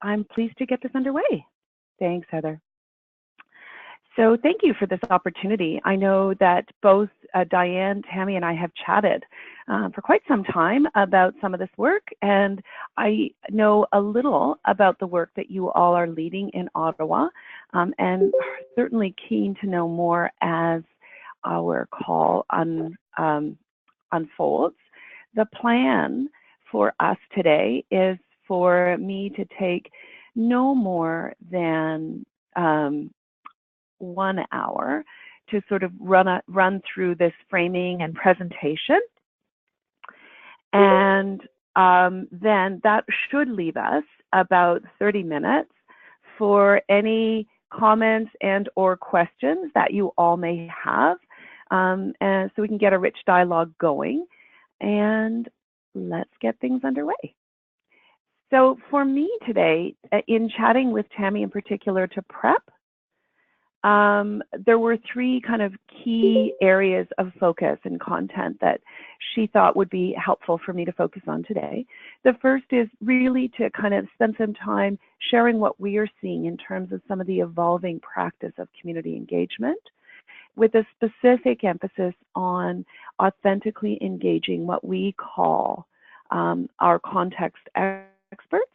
I'm pleased to get this underway. Thanks, Heather. So thank you for this opportunity. I know that both Diane, Tammy, and I have chatted for quite some time about some of this work, and I know a little about the work that you all are leading in Ottawa, and certainly keen to know more as our call unfolds. The plan for us today is for me to take no more than 1 hour to sort of run through this framing and presentation. And then that should leave us about 30 minutes for any comments and or questions that you all may have, and so we can get a rich dialogue going. And let's get things underway. So for me today, in chatting with Tammy in particular to prep, there were 3 kind of key areas of focus and content that she thought would be helpful for me to focus on today. The first is really to kind of spend some time sharing what we are seeing in terms of some of the evolving practice of community engagement, with a specific emphasis on authentically engaging what we call our context experts,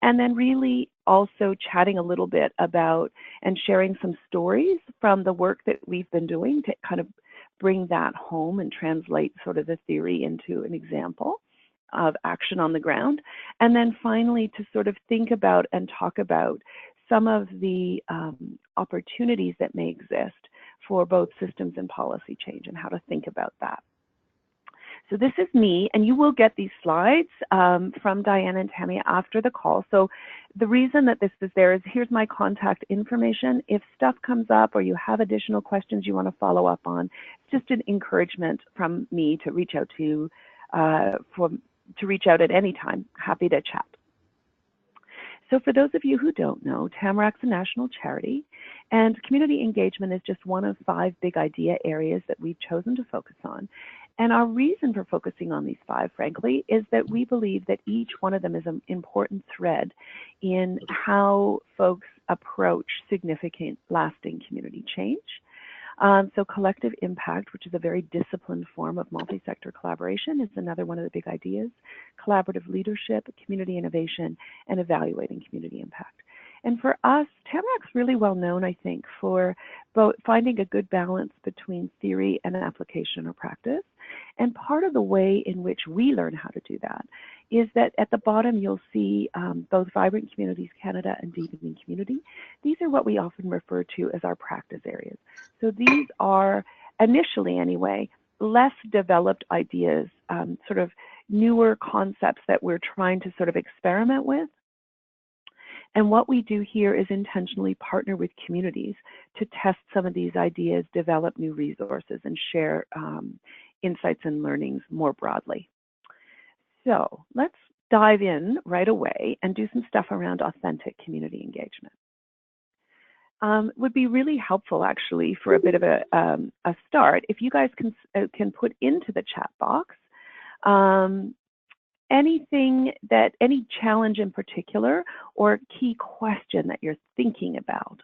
and then really also chatting a little bit about and sharing some stories from the work that we've been doing to kind of bring that home and translate sort of the theory into an example of action on the ground. And then finally to sort of think about and talk about some of the opportunities that may exist for both systems and policy change and how to think about that. So this is me, and you will get these slides from Diane and Tammy after the call. So the reason that this is there is here's my contact information. If stuff comes up or you have additional questions you want to follow up on, it's just an encouragement from me to reach out to reach out at any time. Happy to chat. So for those of you who don't know, Tamarack's a national charity, and community engagement is just one of 5 big idea areas that we've chosen to focus on. And our reason for focusing on these 5, frankly, is that we believe that each one of them is an important thread in how folks approach significant, lasting community change. So collective impact, which is a very disciplined form of multi-sector collaboration, is another one of the big ideas. Collaborative leadership, community innovation, and evaluating community impact. And for us, Tamarack's really well known, I think, for both finding a good balance between theory and application or practice. And part of the way in which we learn how to do that is that at the bottom you'll see both Vibrant Communities Canada and Deepening Community. These are what we often refer to as our practice areas. So these are, initially anyway, less developed ideas, sort of newer concepts that we're trying to sort of experiment with. And what we do here is intentionally partner with communities to test some of these ideas, develop new resources, and share insights and learnings more broadly. So let's dive in right away and do some stuff around authentic community engagement. Would be really helpful, actually, for a bit of a start, if you guys can put into the chat box any challenge in particular or key question that you're thinking about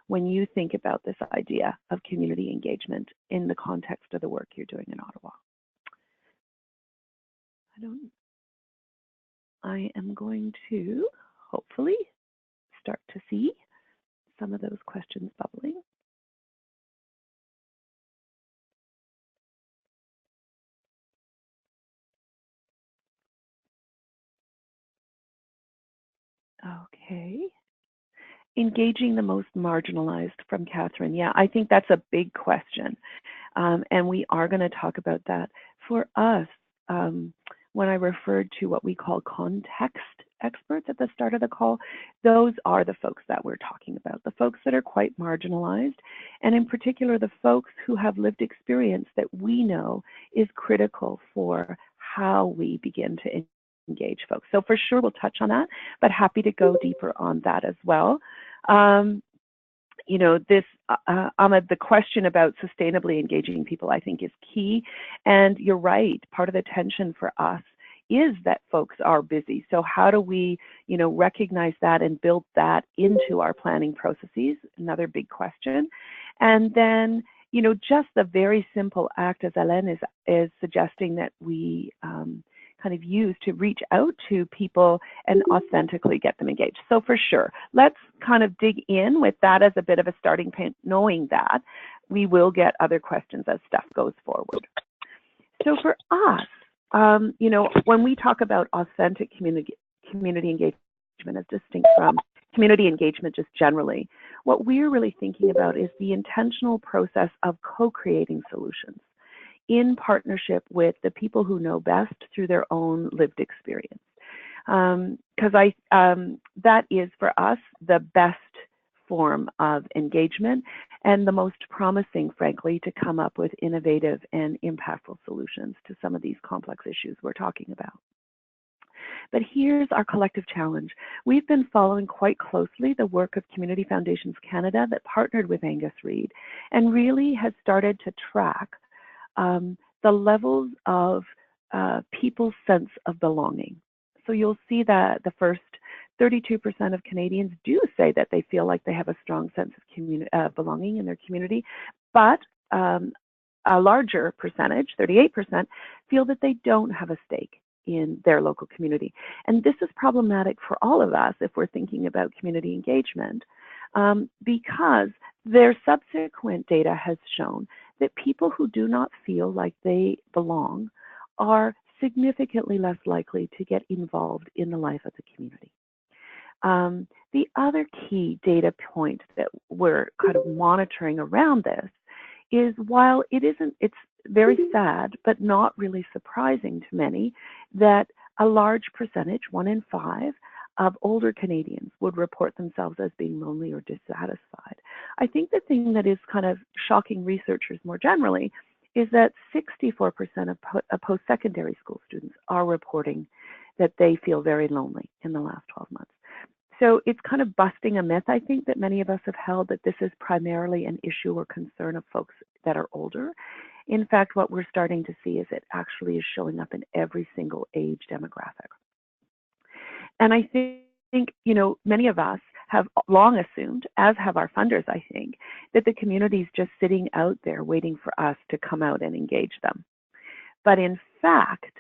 when you think about this idea of community engagement in the context of the work you're doing in Ottawa. I am going to hopefully start to see some of those questions bubbling. Okay. Engaging the most marginalized from Catherine. Yeah, I think that's a big question. And we are going to talk about that. For us, when I referred to what we call context experts at the start of the call, those are the folks that we're talking about, the folks that are quite marginalized, and in particular, the folks who have lived experience that we know is critical for how we begin to engage folks. So for sure, we'll touch on that, but happy to go deeper on that as well. You know, this, Ahmed, the question about sustainably engaging people, I think, is key. And you're right, part of the tension for us is that folks are busy. So how do we, recognize that and build that into our planning processes? Another big question. And then, just the very simple act, as Hélène is suggesting, that we kind of use to reach out to people and authentically get them engaged. So for sure, let's kind of dig in with that as a bit of a starting point, knowing that we will get other questions as stuff goes forward. So for us, when we talk about authentic community engagement as distinct from community engagement just generally, what we're really thinking about is the intentional process of co-creating solutions in partnership with the people who know best through their own lived experience. Because that is for us the best form of engagement and the most promising, frankly, to come up with innovative and impactful solutions to some of these complex issues we're talking about. But here's our collective challenge. We've been following quite closely the work of Community Foundations Canada that partnered with Angus Reid and really has started to track the levels of people's sense of belonging. So you'll see that the first 32% of Canadians do say that they feel like they have a strong sense of belonging in their community, but a larger percentage, 38%, feel that they don't have a stake in their local community. And this is problematic for all of us if we're thinking about community engagement, because their subsequent data has shown that people who do not feel like they belong are significantly less likely to get involved in the life of the community. The other key data point that we're kind of monitoring around this is, while it's very sad, but not really surprising to many, that a large percentage, 1 in 5, of older Canadians would report themselves as being lonely or dissatisfied. I think the thing that is kind of shocking researchers more generally is that 64% of post-secondary school students are reporting that they feel very lonely in the last 12 months. So it's kind of busting a myth, I think, that many of us have held, that this is primarily an issue or concern of folks that are older. In fact, what we're starting to see is it actually is showing up in every single age demographic. And I think, many of us have long assumed, as have our funders, I think, that the community is just sitting out there waiting for us to come out and engage them. But in fact,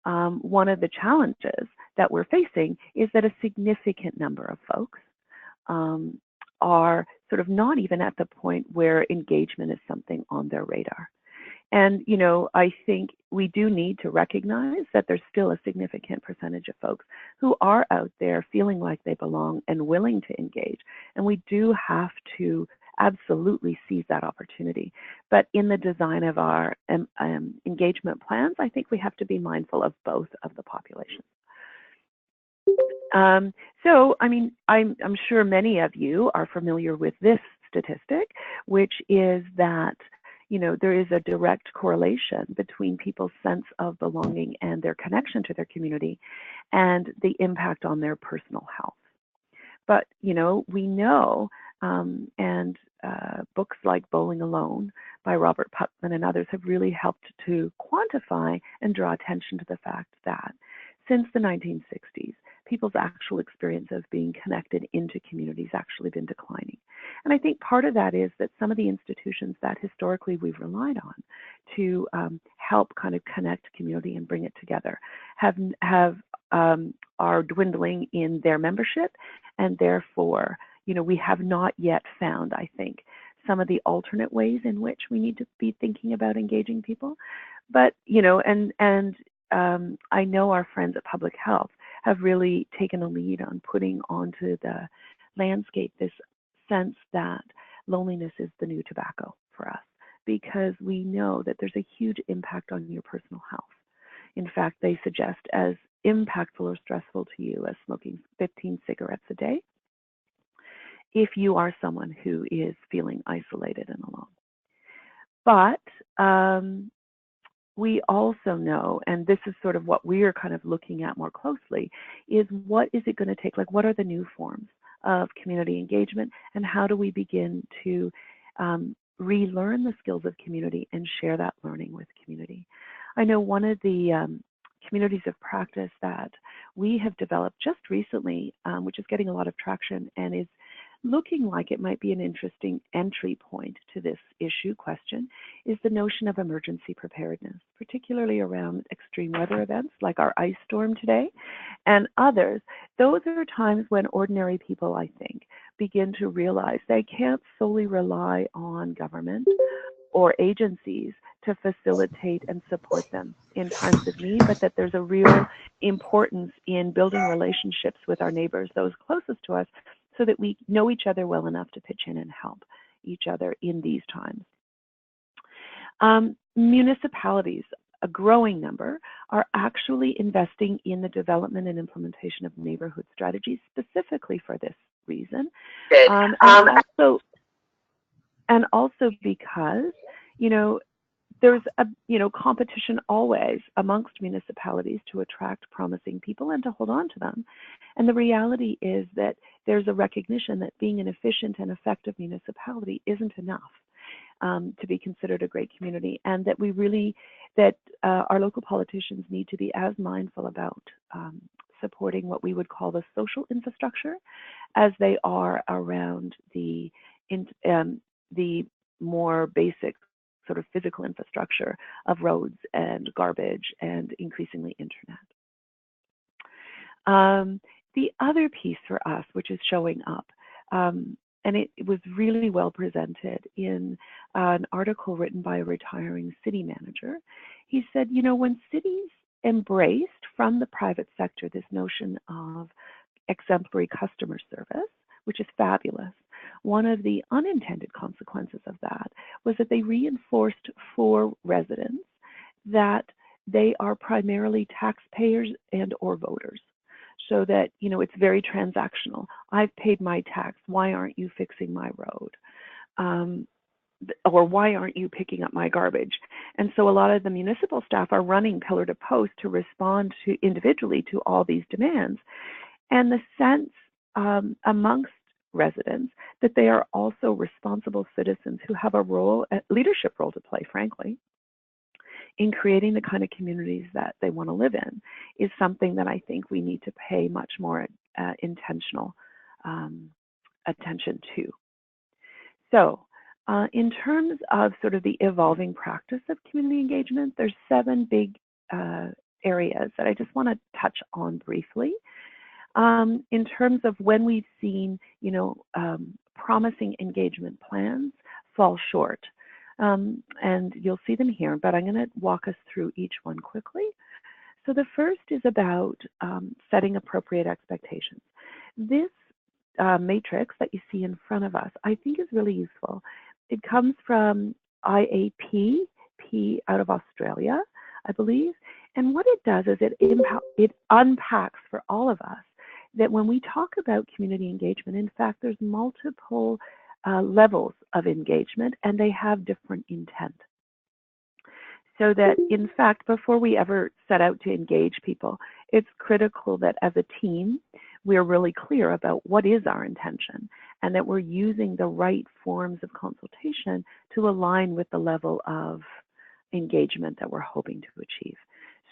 one of the challenges that we're facing is that a significant number of folks are sort of not even at the point where engagement is something on their radar. And, I think we do need to recognize that there's still a significant percentage of folks who are out there feeling like they belong and willing to engage. And we do have to absolutely seize that opportunity. But in the design of our engagement plans, I think we have to be mindful of both of the populations. So, I'm sure many of you are familiar with this statistic, which is that there is a direct correlation between people's sense of belonging and their connection to their community and the impact on their personal health. But, we know, and books like Bowling Alone by Robert Putnam and others have really helped to quantify and draw attention to the fact that since the 1960s, people's actual experience of being connected into communities actually been declining. And I think part of that is that some of the institutions that historically we've relied on to help kind of connect community and bring it together are dwindling in their membership, and therefore, we have not yet found, I think, some of the alternate ways in which we need to be thinking about engaging people. But, I know our friends at Public Health have really taken a lead on putting onto the landscape this sense that loneliness is the new tobacco for us, because we know that there's a huge impact on your personal health. In fact, they suggest as impactful or stressful to you as smoking 15 cigarettes a day if you are someone who is feeling isolated and alone. But we also know, and this is sort of what we're kind of looking at more closely, is what is it going to take? Like, what are the new forms of community engagement, and how do we begin to relearn the skills of community and share that learning with community? I know one of the communities of practice that we have developed just recently, which is getting a lot of traction and is looking like it might be an interesting entry point to this issue question, is the notion of emergency preparedness, particularly around extreme weather events like our ice storm today and others. Those are times when ordinary people, I think, begin to realize they can't solely rely on government or agencies to facilitate and support them in times of need, but that there's a real importance in building relationships with our neighbors, those closest to us, so that we know each other well enough to pitch in and help each other in these times. Municipalities, a growing number, are actually investing in the development and implementation of neighborhood strategies specifically for this reason. And also because, there's a competition always amongst municipalities to attract promising people and to hold on to them. And the reality is that there's a recognition that being an efficient and effective municipality isn't enough to be considered a great community, and that our local politicians need to be as mindful about supporting what we would call the social infrastructure as they are around the more basic sort of physical infrastructure of roads and garbage and increasingly internet. The other piece for us, which is showing up, and it was really well presented in an article written by a retiring city manager. He said, when cities embraced from the private sector this notion of exemplary customer service, which is fabulous, one of the unintended consequences of that was that they reinforced for residents that they are primarily taxpayers and or voters. So that, it's very transactional. I've paid my tax. Why aren't you fixing my road? Or why aren't you picking up my garbage? And so a lot of the municipal staff are running pillar to post to respond to individually to all these demands. And the sense amongst residents that they are also responsible citizens who have a leadership role to play, frankly, in creating the kind of communities that they want to live in, is something that I think we need to pay much more intentional attention to. So in terms of sort of the evolving practice of community engagement, there's 7 big areas that I just want to touch on briefly. In terms of when we've seen, promising engagement plans fall short. And you'll see them here, but I'm going to walk us through each one quickly. So the first is about setting appropriate expectations. This matrix that you see in front of us, I think is really useful. It comes from IAP out of Australia, I believe. And what it does is it unpacks for all of us that when we talk about community engagement, in fact, there's multiple levels of engagement, and they have different intent. So that, in fact, before we ever set out to engage people, it's critical that as a team, we're really clear about what is our intention, and that we're using the right forms of consultation to align with the level of engagement that we're hoping to achieve.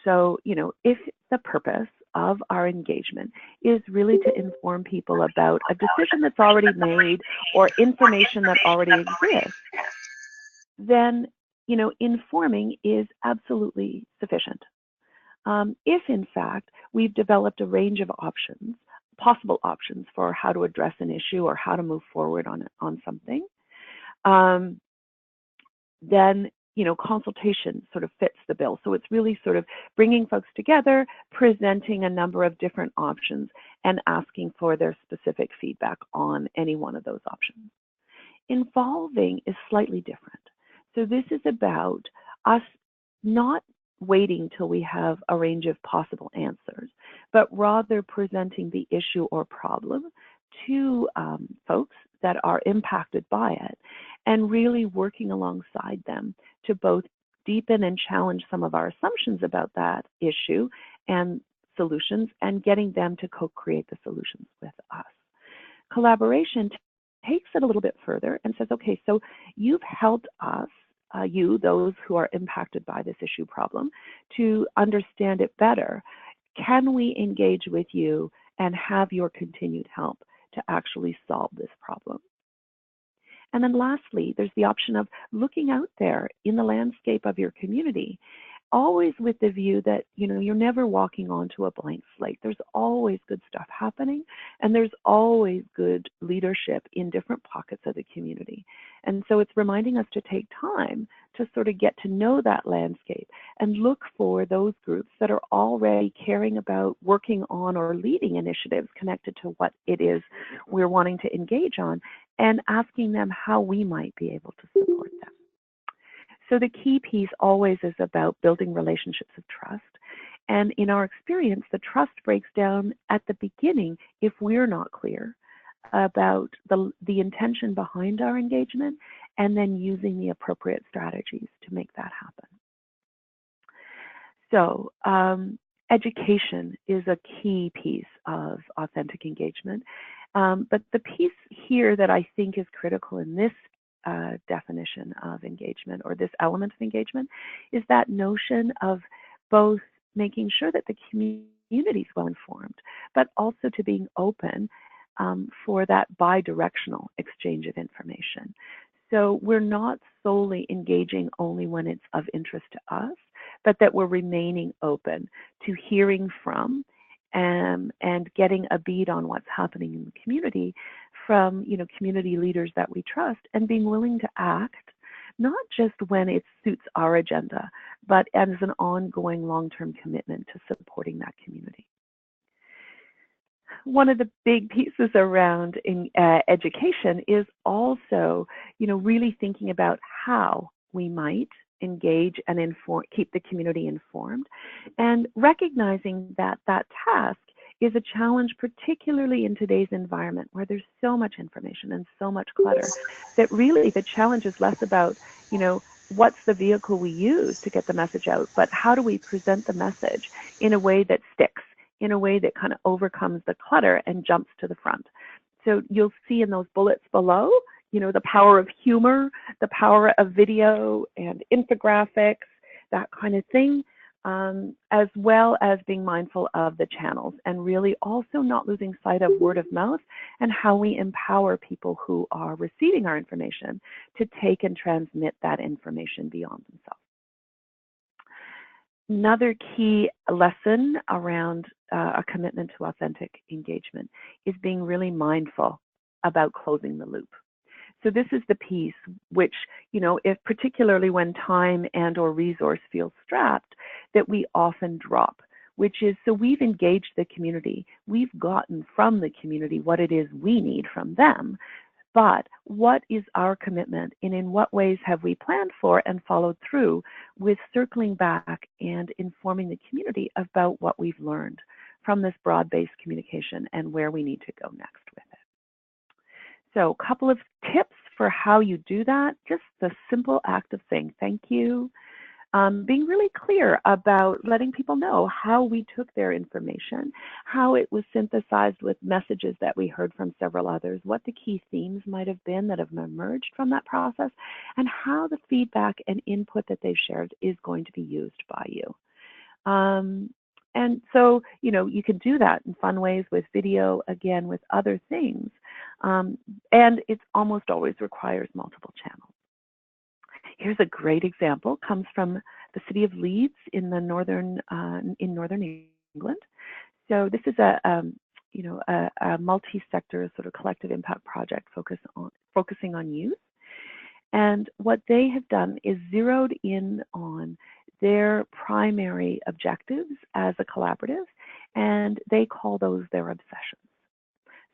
So, if the purpose of our engagement is really to inform people about a decision that's already made or information that already exists, then, informing is absolutely sufficient. If, in fact, we've developed a range of options, possible options for how to address an issue or how to move forward on something, then consultation sort of fits the bill. So it's really sort of bringing folks together, presenting a number of different options, and asking for their specific feedback on any one of those options. Involving is slightly different. So this is about us not waiting till we have a range of possible answers, but rather presenting the issue or problem to folks that are impacted by it, and really working alongside them to both deepen and challenge some of our assumptions about that issue and solutions, and getting them to co-create the solutions with us. Collaboration takes it a little bit further and says, okay, so you've helped us those who are impacted by this issue problem, to understand it better. Can we engage with you and have your continued help to actually solve this problem? And then lastly, there's the option of looking out there in the landscape of your community, always with the view that, you're never walking onto a blank slate. There's always good stuff happening, and there's always good leadership in different pockets of the community. And so it's reminding us to take time to sort of get to know that landscape and look for those groups that are already caring about working on or leading initiatives connected to what it is we're wanting to engage on, and asking them how we might be able to support them. So the key piece always is about building relationships of trust. And in our experience, the trust breaks down at the beginning if we're not clear about the intention behind our engagement, and then using the appropriate strategies to make that happen. So education is a key piece of authentic engagement. But the piece here that I think is critical in this definition of engagement, or this element of engagement, is that notion of both making sure that the community is well informed, but also to being open for that bi-directional exchange of information. So we're not solely engaging only when it's of interest to us, but that we're remaining open to hearing from and getting a bead on what's happening in the community from community leaders that we trust, and being willing to act not just when it suits our agenda, but as an ongoing long-term commitment to supporting that community. One of the big pieces around education is also really thinking about how we might engage and keep the community informed, and recognizing that that task is a challenge, particularly in today's environment where there's so much information and so much clutter, that really the challenge is less about, what's the vehicle we use to get the message out, but how do we present the message in a way that sticks, in a way that kind of overcomes the clutter and jumps to the front. So you'll see in those bullets below, the power of humor, the power of video and infographics, that kind of thing, as well as being mindful of the channels, and really also not losing sight of word of mouth and how we empower people who are receiving our information to take and transmit that information beyond themselves. Another key lesson around a commitment to authentic engagement is being really mindful about closing the loop. So this is the piece which, if particularly when time and or resource feels strapped, that we often drop, which is, so we've engaged the community, we've gotten from the community what it is we need from them, but what is our commitment, and in what ways have we planned for and followed through with circling back and informing the community about what we've learned from this broad-based communication and where we need to go next with it. So a couple of tips for how you do that: just the simple act of saying thank you, being really clear about letting people know how we took their information, how it was synthesized with messages that we heard from several others, what the key themes might have been that have emerged from that process, and how the feedback and input that they've shared is going to be used by you. And so, you can do that in fun ways with video, again, with other things. And it almost always requires multiple channels. Here's a great example, comes from the city of Leeds in the northern England. So this is a multi-sector sort of collective impact project focusing on youth. And what they have done is zeroed in on their primary objectives as a collaborative, and they call those their obsessions.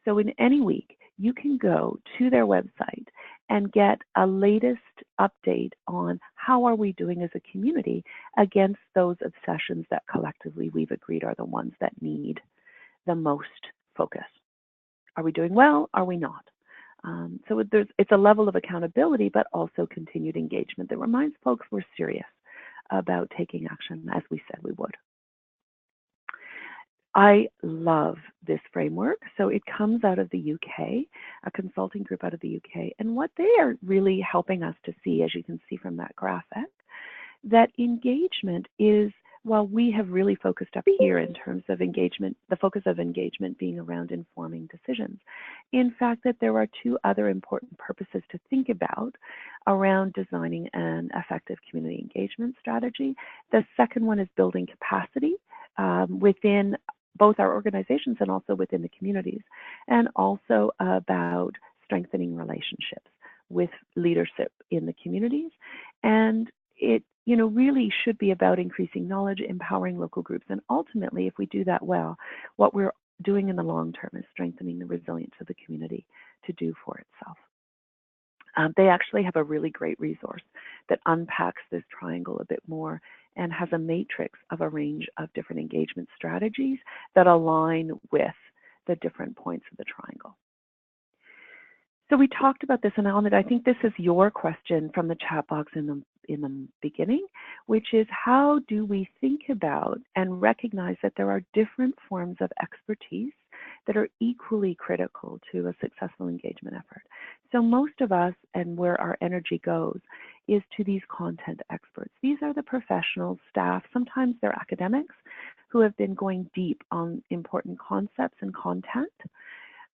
So in any week, you can go to their website and get a latest update on how are we doing as a community against those obsessions that collectively we've agreed are the ones that need the most focus. Are we doing well? Are we not? So it's a level of accountability, but also continued engagement that reminds folks we're serious about taking action, as we said we would. I love this framework. So it comes out of the UK, a consulting group out of the UK. And what they are really helping us to see, as you can see from that graphic, that engagement is, while we have really focused up here in terms of engagement, the focus of engagement being around informing decisions, in fact, that there are two other important purposes to think about around designing an effective community engagement strategy. The second one is building capacity within both our organizations and also within the communities, and also about strengthening relationships with leadership in the communities. And it really should be about increasing knowledge, empowering local groups, and ultimately, if we do that well, what we're doing in the long term is strengthening the resilience of the community to do for itself. They actually have a really great resource that unpacks this triangle a bit more and has a matrix of a range of different engagement strategies that align with the different points of the triangle. So we talked about this, and I think this is your question from the chat box in the beginning, which is how do we think about and recognize that there are different forms of expertise that are equally critical to a successful engagement effort. So most of us, and where our energy goes, is to these content experts. These are the professionals, staff, sometimes they're academics, who have been going deep on important concepts and content.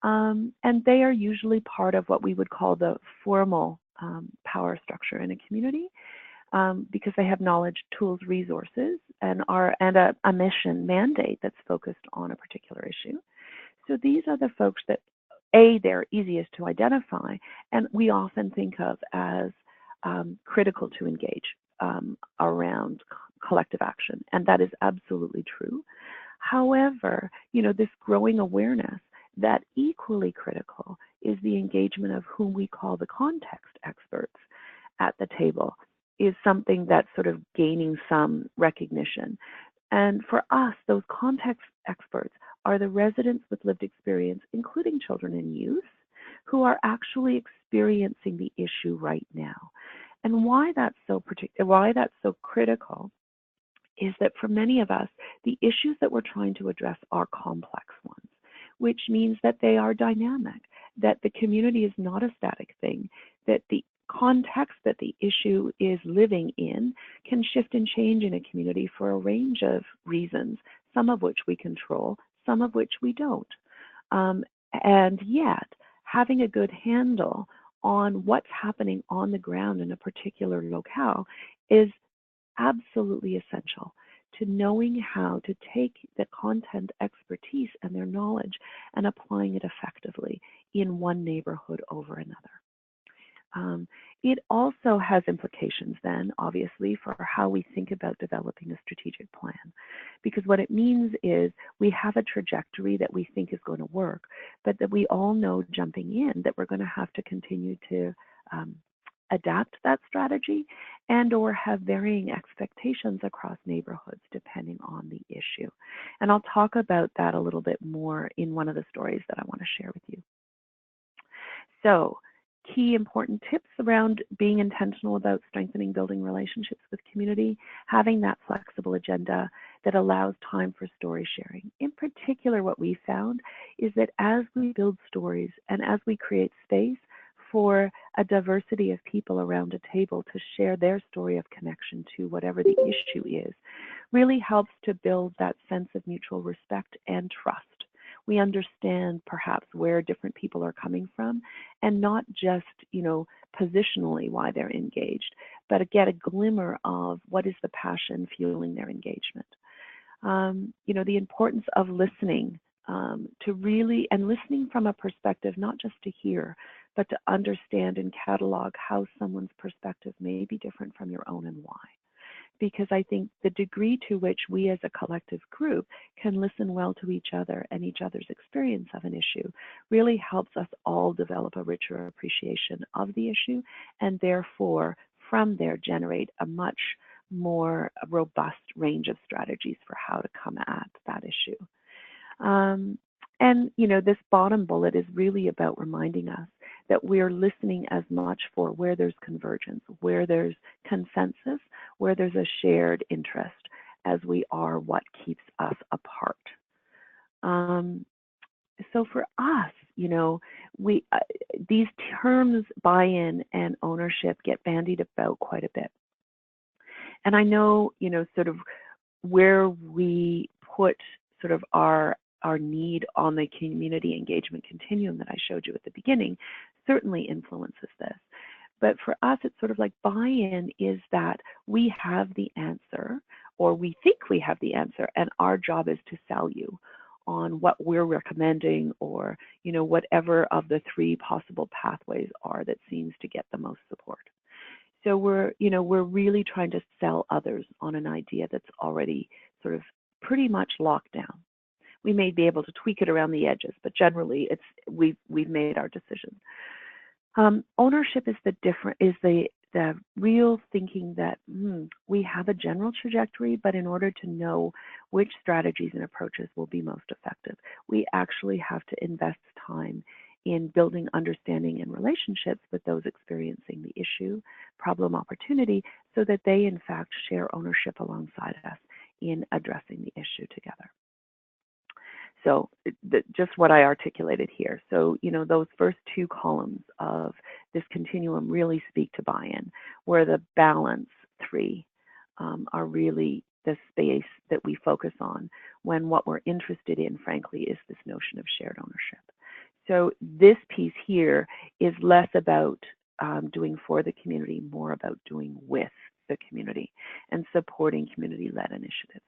And they are usually part of what we would call the formal power structure in a community, because they have knowledge, tools, resources, and a mission mandate that's focused on a particular issue. So these are the folks that, they're easiest to identify, and we often think of as critical to engage around collective action, and that is absolutely true. However, this growing awareness that equally critical is the engagement of whom we call the context experts at the table is something that's sort of gaining some recognition. And for us, those context experts are the residents with lived experience, including children and youth, who are actually experiencing the issue right now. And why that's so critical is that for many of us, the issues that we're trying to address are complex ones, which means that they are dynamic, that the community is not a static thing, that the context that the issue is living in can shift and change in a community for a range of reasons, some of which we control, some of which we don't. And yet, having a good handle on what's happening on the ground in a particular locale is absolutely essential to knowing how to take the content expertise and their knowledge and applying it effectively in one neighborhood over another. It also has implications then, obviously, for how we think about developing a strategic plan. Because what it means is we have a trajectory that we think is going to work, but that we all know jumping in that we're going to have to continue to adapt that strategy and or have varying expectations across neighborhoods depending on the issue. And I'll talk about that a little bit more in one of the stories that I want to share with you. So, key important tips around being intentional about strengthening building relationships with community, having that flexible agenda that allows time for story sharing. In particular, what we found is that as we build stories and as we create space for a diversity of people around a table to share their story of connection to whatever the issue is, really helps to build that sense of mutual respect and trust. We understand perhaps where different people are coming from and not just, positionally why they're engaged, but get a glimmer of what is the passion fueling their engagement. The importance of listening to really, and listening from a perspective, not just to hear, but to understand and catalog how someone's perspective may be different from your own and why. Because I think the degree to which we as a collective group can listen well to each other and each other's experience of an issue really helps us all develop a richer appreciation of the issue and therefore from there generate a much more robust range of strategies for how to come at that issue. And this bottom bullet is really about reminding us that we're listening as much for where there's convergence, where there's consensus, where there's a shared interest, as we are what keeps us apart. Um, so for us, we these terms buy-in and ownership get bandied about quite a bit. And I know, sort of where we put sort of our need on the community engagement continuum that I showed you at the beginning certainly influences this. But for us, it's sort of like buy-in is that we have the answer, or we think we have the answer, and our job is to sell you on what we're recommending, or whatever of the three possible pathways are that seems to get the most support. So we're really trying to sell others on an idea that's already sort of pretty much locked down. We may be able to tweak it around the edges, but generally we've made our decision. Ownership is the real thinking that we have a general trajectory, but in order to know which strategies and approaches will be most effective, we actually have to invest time in building understanding and relationships with those experiencing the issue, problem, opportunity, so that they in fact share ownership alongside us in addressing the issue together. So just what I articulated here. So, those first two columns of this continuum really speak to buy-in, where the balance three are really the space that we focus on when what we're interested in, frankly, is this notion of shared ownership. So this piece here is less about doing for the community, more about doing with the community and supporting community-led initiatives.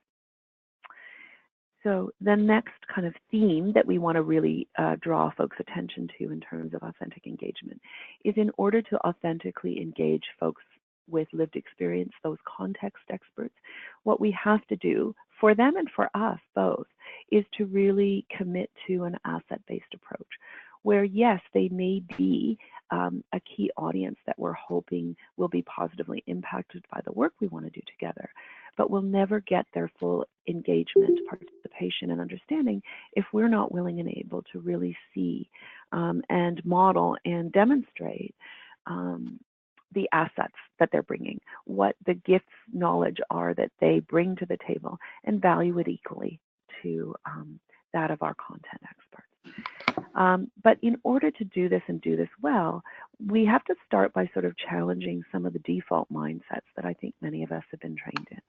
So the next kind of theme that we want to really draw folks' attention to in terms of authentic engagement is, in order to authentically engage folks with lived experience, those context experts, what we have to do for them and for us both is to really commit to an asset-based approach, where yes, they may be a key audience that we're hoping will be positively impacted by the work we want to do together, but we'll never get their full engagement, participation, and understanding if we're not willing and able to really see and model and demonstrate the assets that they're bringing, what the gifts, knowledge are that they bring to the table, and value it equally to that of our content experts. But in order to do this and do this well, we have to start by sort of challenging some of the default mindsets that I think many of us have been trained in.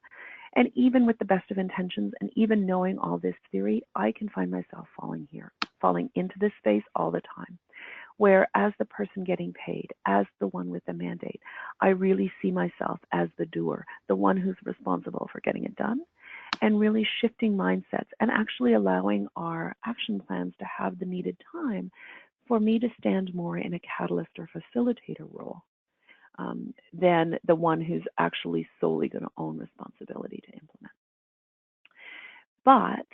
And even with the best of intentions, and even knowing all this theory, I can find myself falling into this space all the time, where as the person getting paid, as the one with the mandate, I really see myself as the doer, the one who's responsible for getting it done, and really shifting mindsets and actually allowing our action plans to have the needed time for me to stand more in a catalyst or facilitator role than the one who's actually solely going to own responsibility to implement. But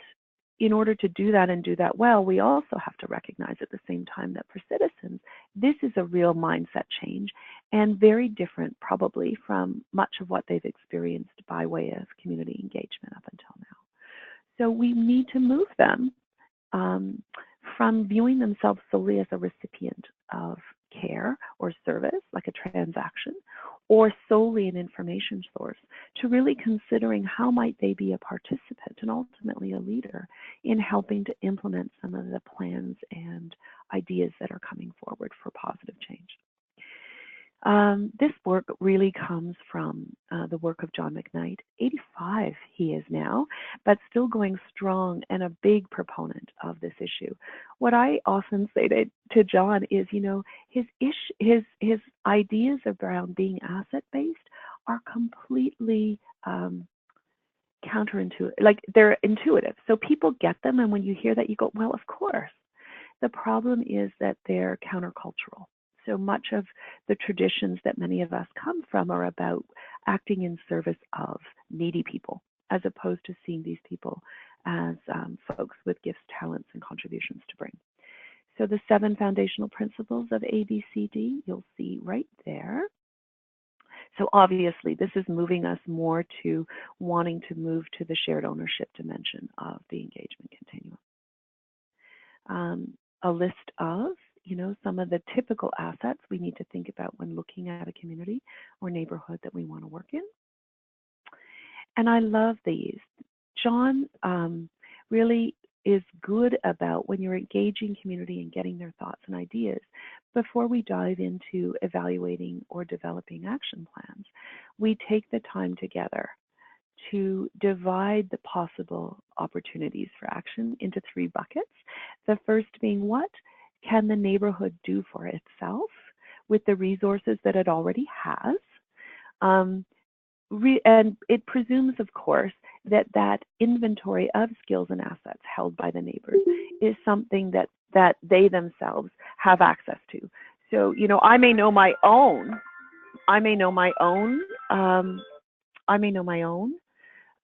in order to do that and do that well, we also have to recognize at the same time that for citizens, this is a real mindset change and very different probably from much of what they've experienced by way of community engagement up until now. So we need to move them from viewing themselves solely as a recipient of care or service, like a transaction, or solely an information source, to really considering how might they be a participant and ultimately a leader in helping to implement some of the plans and ideas that are coming forward for positive change. This work really comes from the work of John McKnight. 85 he is now, but still going strong and a big proponent of this issue. What I often say to John is, his ideas around being asset-based are completely counterintuitive, like they're intuitive. So people get them, and when you hear that, you go, well, of course. The problem is that they're countercultural. So much of the traditions that many of us come from are about acting in service of needy people, as opposed to seeing these people as folks with gifts, talents, and contributions to bring. So the 7 foundational principles of ABCD, you'll see right there. So obviously, this is moving us more to wanting to move to the shared ownership dimension of the engagement continuum. A list of some of the typical assets we need to think about when looking at a community or neighborhood that we want to work in. And I love these. John really is good about when you're engaging community and getting their thoughts and ideas before we dive into evaluating or developing action plans. We take the time together to divide the possible opportunities for action into 3 buckets. The first being, what can the neighborhood do for itself with the resources that it already has? And it presumes, of course, that that inventory of skills and assets held by the neighbors is something that they themselves have access to. So, you know, I may know my own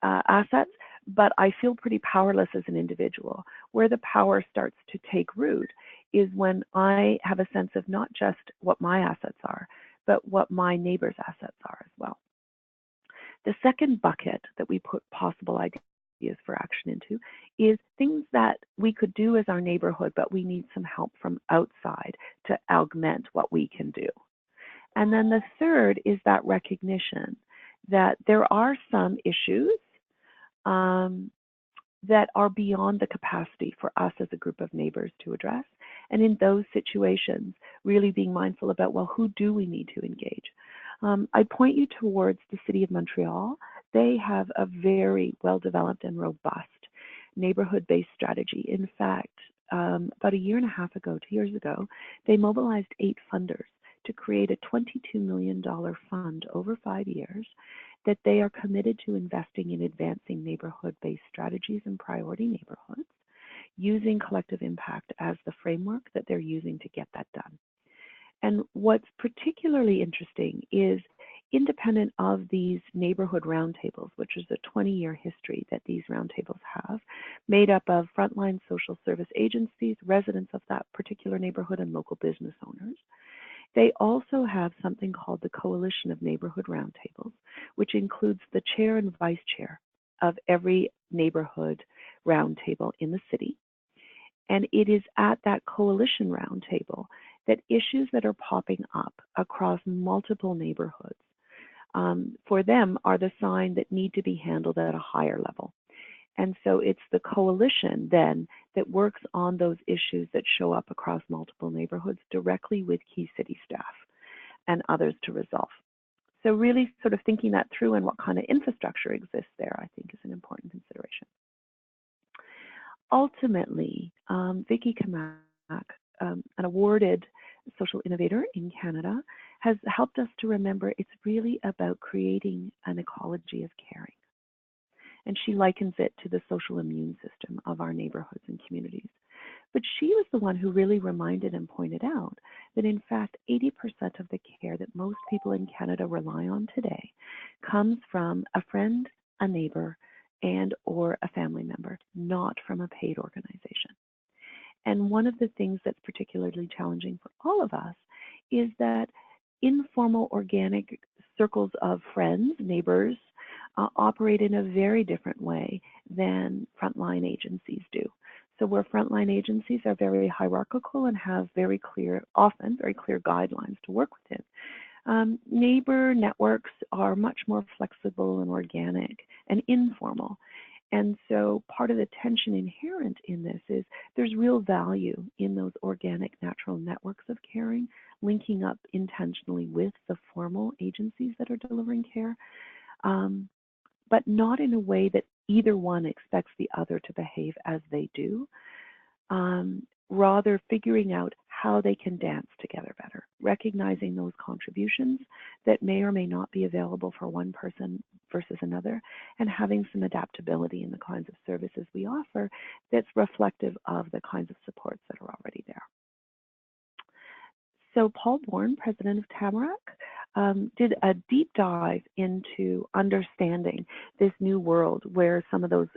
assets, but I feel pretty powerless as an individual. Where the power starts to take root is when I have a sense of not just what my assets are, but what my neighbors' assets are as well. The second bucket that we put possible ideas for action into is things that we could do as our neighborhood, but we need some help from outside to augment what we can do. And then the third is that recognition that there are some issues that are beyond the capacity for us as a group of neighbors to address. And in those situations, really being mindful about, well, who do we need to engage? I point you towards the City of Montreal. They have a very well-developed and robust neighborhood-based strategy. In fact, about 1.5 years ago, 2 years ago, they mobilized 8 funders to create a $22 million fund over 5 years that they are committed to investing in advancing neighborhood-based strategies in priority neighborhoods, using collective impact as the framework that they're using to get that done. And what's particularly interesting is, independent of these neighborhood roundtables, which is a 20-year history that these roundtables have, made up of frontline social service agencies, residents of that particular neighborhood, and local business owners. They also have something called the Coalition of Neighborhood Roundtables, which includes the chair and vice chair of every neighborhood roundtable in the city. And it is at that coalition roundtable that issues that are popping up across multiple neighborhoods for them are the sign that need to be handled at a higher level. And so it's the coalition then that works on those issues that show up across multiple neighborhoods directly with key city staff and others to resolve. So really sort of thinking that through and what kind of infrastructure exists there, I think, is an important consideration. Ultimately, Viki Comeau, an awarded social innovator in Canada, has helped us to remember it's really about creating an ecology of caring. And she likens it to the social immune system of our neighborhoods and communities. But she was the one who really reminded and pointed out that, in fact, 80% of the care that most people in Canada rely on today comes from a friend, a neighbor, and or a family member, not from a paid organization. And one of the things that's particularly challenging for all of us is that informal organic circles of friends, neighbors, operate in a very different way than frontline agencies do. So where frontline agencies are very hierarchical and have often very clear guidelines to work within, neighbor networks are much more flexible and organic and informal. And so part of the tension inherent in this is there's real value in those organic natural networks of caring, linking up intentionally with the formal agencies that are delivering care, but not in a way that either one expects the other to behave as they do. Rather figuring out how they can dance together better, recognizing those contributions that may or may not be available for one person versus another, and having some adaptability in the kinds of services we offer that's reflective of the kinds of supports that are already there. So Paul Bourne, president of Tamarack, did a deep dive into understanding this new world where some of those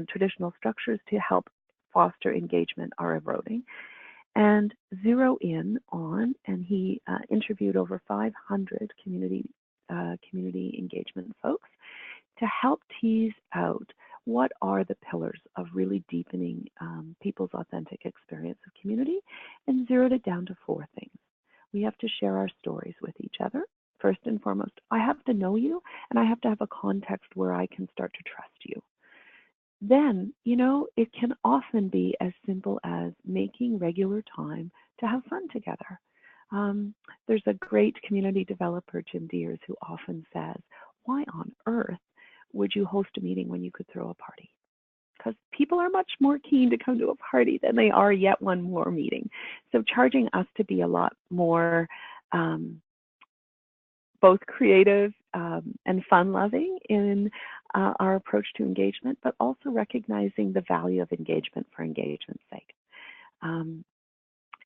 traditional structures to help foster engagement are eroding, and zero in on, and he interviewed over 500 community engagement folks to help tease out what are the pillars of really deepening people's authentic experience of community, and zeroed it down to 4 things. We have to share our stories with each other. First and foremost, I have to know you, and I have to have a context where I can start to trust you. then, it can often be as simple as making regular time to have fun together. There's a great community developer, Jim Deers, who often says, why on earth would you host a meeting when you could throw a party? Because people are much more keen to come to a party than they are yet one more meeting. So charging us to be a lot more both creative and fun-loving in our approach to engagement, but also recognizing the value of engagement for engagement's sake.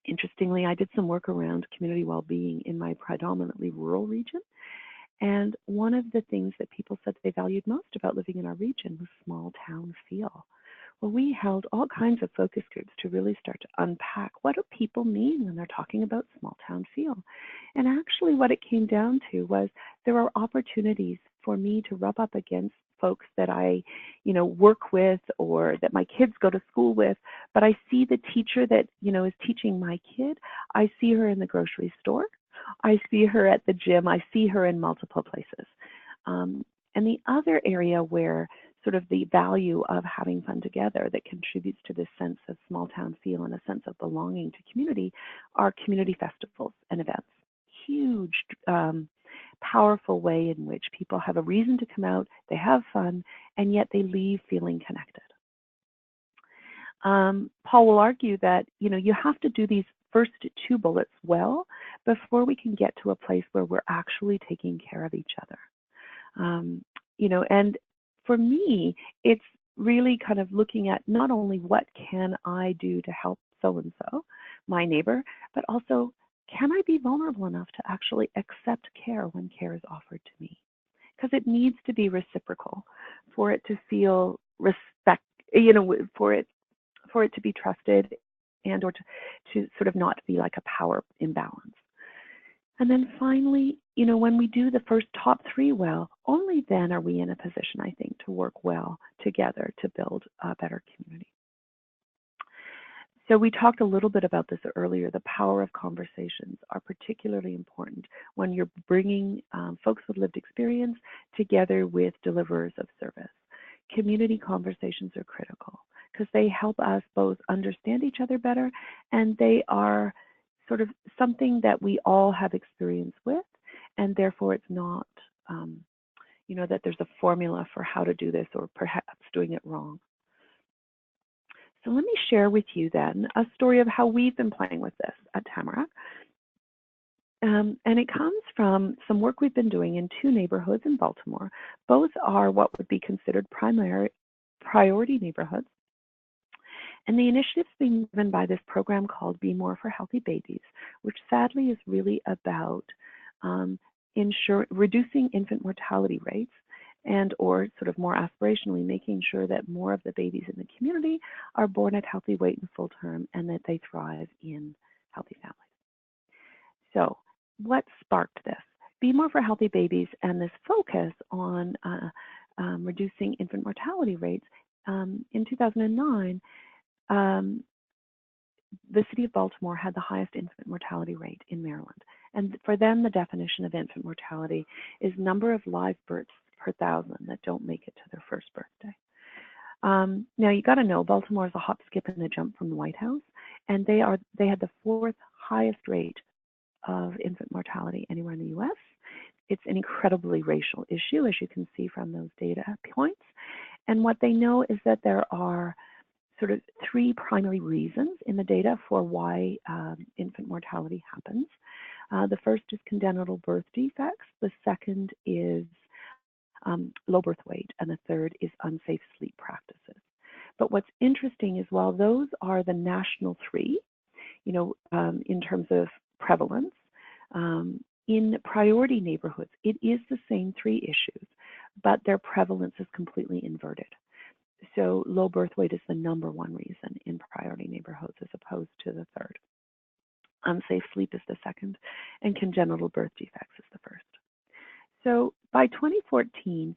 Interestingly, I did some work around community well-being in my predominantly rural region, and one of the things that people said they valued most about living in our region was small town feel. Well, we held all kinds of focus groups to really start to unpack what do people mean when they're talking about small town feel. And actually what it came down to was there are opportunities for me to rub up against folks that I, work with or that my kids go to school with, but I see the teacher that, is teaching my kid. I see her in the grocery store. I see her at the gym. I see her in multiple places. And the other area where sort of the value of having fun together that contributes to this sense of small town feel and a sense of belonging to community are community festivals and events. Huge, powerful way in which people have a reason to come out, they have fun, and yet they leave feeling connected. Paul will argue that, you have to do these first two bullets well before we can get to a place where we're actually taking care of each other. And for me, it's really kind of looking at not only what can I do to help so-and-so, my neighbor, but also can I be vulnerable enough to actually accept care when care is offered to me? Because it needs to be reciprocal for it to feel respect, for it to be trusted and or to sort of not be like a power imbalance. And then finally, when we do the first top three well, only then are we in a position, I think, to work well together to build a better community. So we talked a little bit about this earlier. The power of conversations are particularly important when you're bringing folks with lived experience together with deliverers of service. Community conversations are critical because they help us both understand each other better, and they are sort of something that we all have experience with, and therefore it's not, that there's a formula for how to do this or perhaps doing it wrong. So let me share with you then a story of how we've been playing with this at Tamarack. And it comes from some work we've been doing in two neighborhoods in Baltimore. Both are what would be considered priority neighborhoods. And the initiative's being driven by this program called Be More for Healthy Babies, which sadly is really about reducing infant mortality rates and or sort of more aspirationally making sure that more of the babies in the community are born at healthy weight and full term and that they thrive in healthy families. So what sparked this? Be More for Healthy Babies and this focus on reducing infant mortality rates. In 2009, the city of Baltimore had the highest infant mortality rate in Maryland. And for them, the definition of infant mortality is number of live births per thousand that don't make it to their first birthday. Now, you got to know, Baltimore is a hop, skip, and a jump from the White House, and they had the fourth highest rate of infant mortality anywhere in the U.S. It's an incredibly racial issue, as you can see from those data points. And what they know is that there are sort of three primary reasons in the data for why infant mortality happens. The first is congenital birth defects. The second is low birth weight. And the third is unsafe sleep practices. But what's interesting is while those are the national three, in terms of prevalence, in priority neighborhoods, it is the same three issues, but their prevalence is completely inverted. So low birth weight is the number one reason in priority neighborhoods as opposed to the third. Unsafe sleep is the second, and congenital birth defects is the first. So by 2014,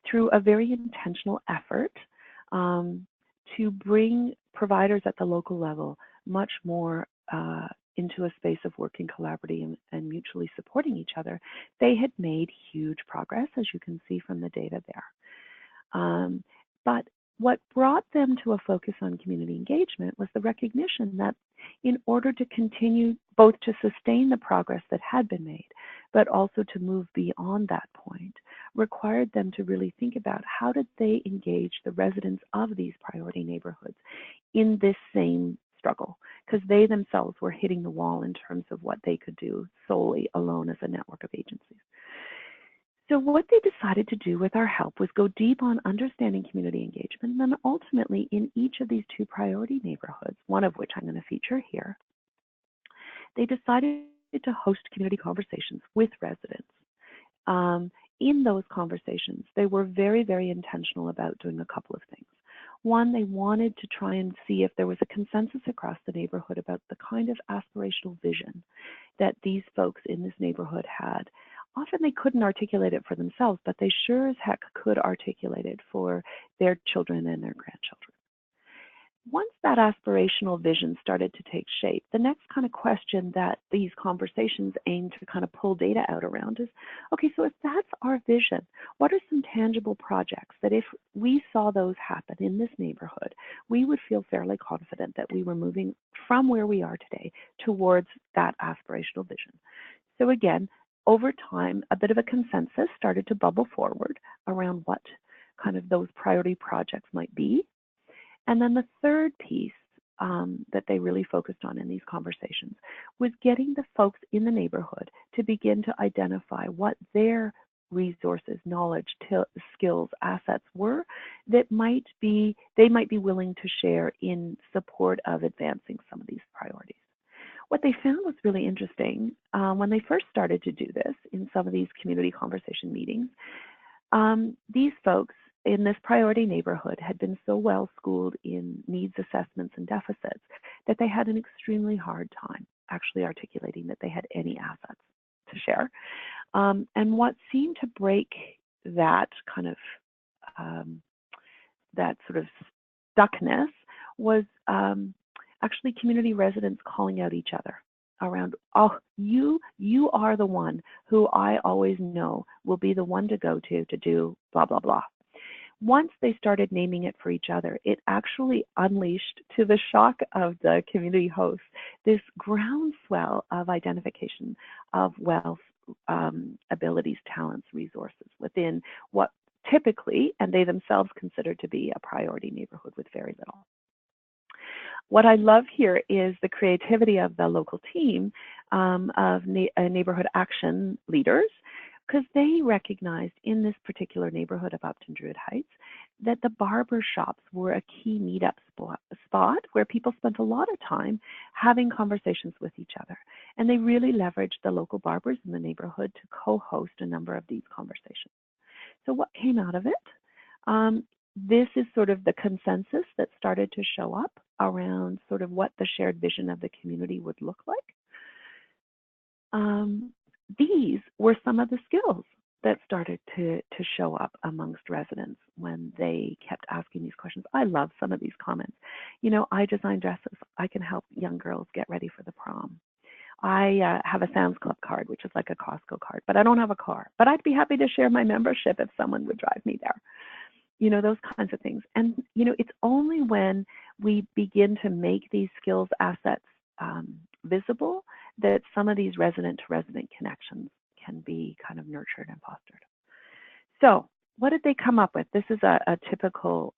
through a very intentional effort to bring providers at the local level much more into a space of working collaboratively and mutually supporting each other, they had made huge progress, as you can see from the data there. But what brought them to a focus on community engagement was the recognition that in order to continue both to sustain the progress that had been made, but also to move beyond that point, required them to really think about how did they engage the residents of these priority neighborhoods in this same struggle, because they themselves were hitting the wall in terms of what they could do solely alone as a network of agencies. So what they decided to do with our help was go deep on understanding community engagement, and then ultimately in each of these 2 priority neighborhoods, one of which I'm going to feature here, they decided to host community conversations with residents. In those conversations, they were very, very intentional about doing a couple of things. One, they wanted to try and see if there was a consensus across the neighborhood about the kind of aspirational vision that these folks in this neighborhood had. Often they couldn't articulate it for themselves, but they sure as heck could articulate it for their children and their grandchildren. Once that aspirational vision started to take shape, the next kind of question that these conversations aim to kind of pull data out around is, okay, so if that's our vision, what are some tangible projects that if we saw those happen in this neighborhood, we would feel fairly confident that we were moving from where we are today towards that aspirational vision? So again, over time, a bit of a consensus started to bubble forward around what kind of those priority projects might be. And then the third piece that they really focused on in these conversations was getting the folks in the neighborhood to begin to identify what their resources, knowledge, skills, assets were that they might be willing to share in support of advancing some of these priorities. What they found was really interesting when they first started to do this in some of these community conversation meetings. These folks in this priority neighborhood had been so well schooled in needs assessments and deficits that they had an extremely hard time actually articulating that they had any assets to share. And what seemed to break that kind of that sort of stuckness was actually community residents calling out each other around, oh, you are the one who I always know will be the one to go to do blah, blah, blah. Once they started naming it for each other, it actually unleashed, to the shock of the community hosts, this groundswell of identification of wealth, abilities, talents, resources within what typically, and they themselves considered to be a priority neighborhood with very little. What I love here is the creativity of the local team of neighborhood action leaders, because they recognized in this particular neighborhood of Upton Druid Heights that the barber shops were a key meetup spot where people spent a lot of time having conversations with each other. And they really leveraged the local barbers in the neighborhood to co-host a number of these conversations. So what came out of it? This is sort of the consensus that started to show up around sort of what the shared vision of the community would look like. These were some of the skills that started to show up amongst residents when they kept asking these questions. I love some of these comments. You know, I design dresses. I can help young girls get ready for the prom. I have a Sam's Club card, which is like a Costco card, but I don't have a car. But I'd be happy to share my membership if someone would drive me there. You know, those kinds of things. And, you know, it's only when we begin to make these skills assets visible that some of these resident-to-resident connections can be kind of nurtured and fostered. So what did they come up with? This is a typical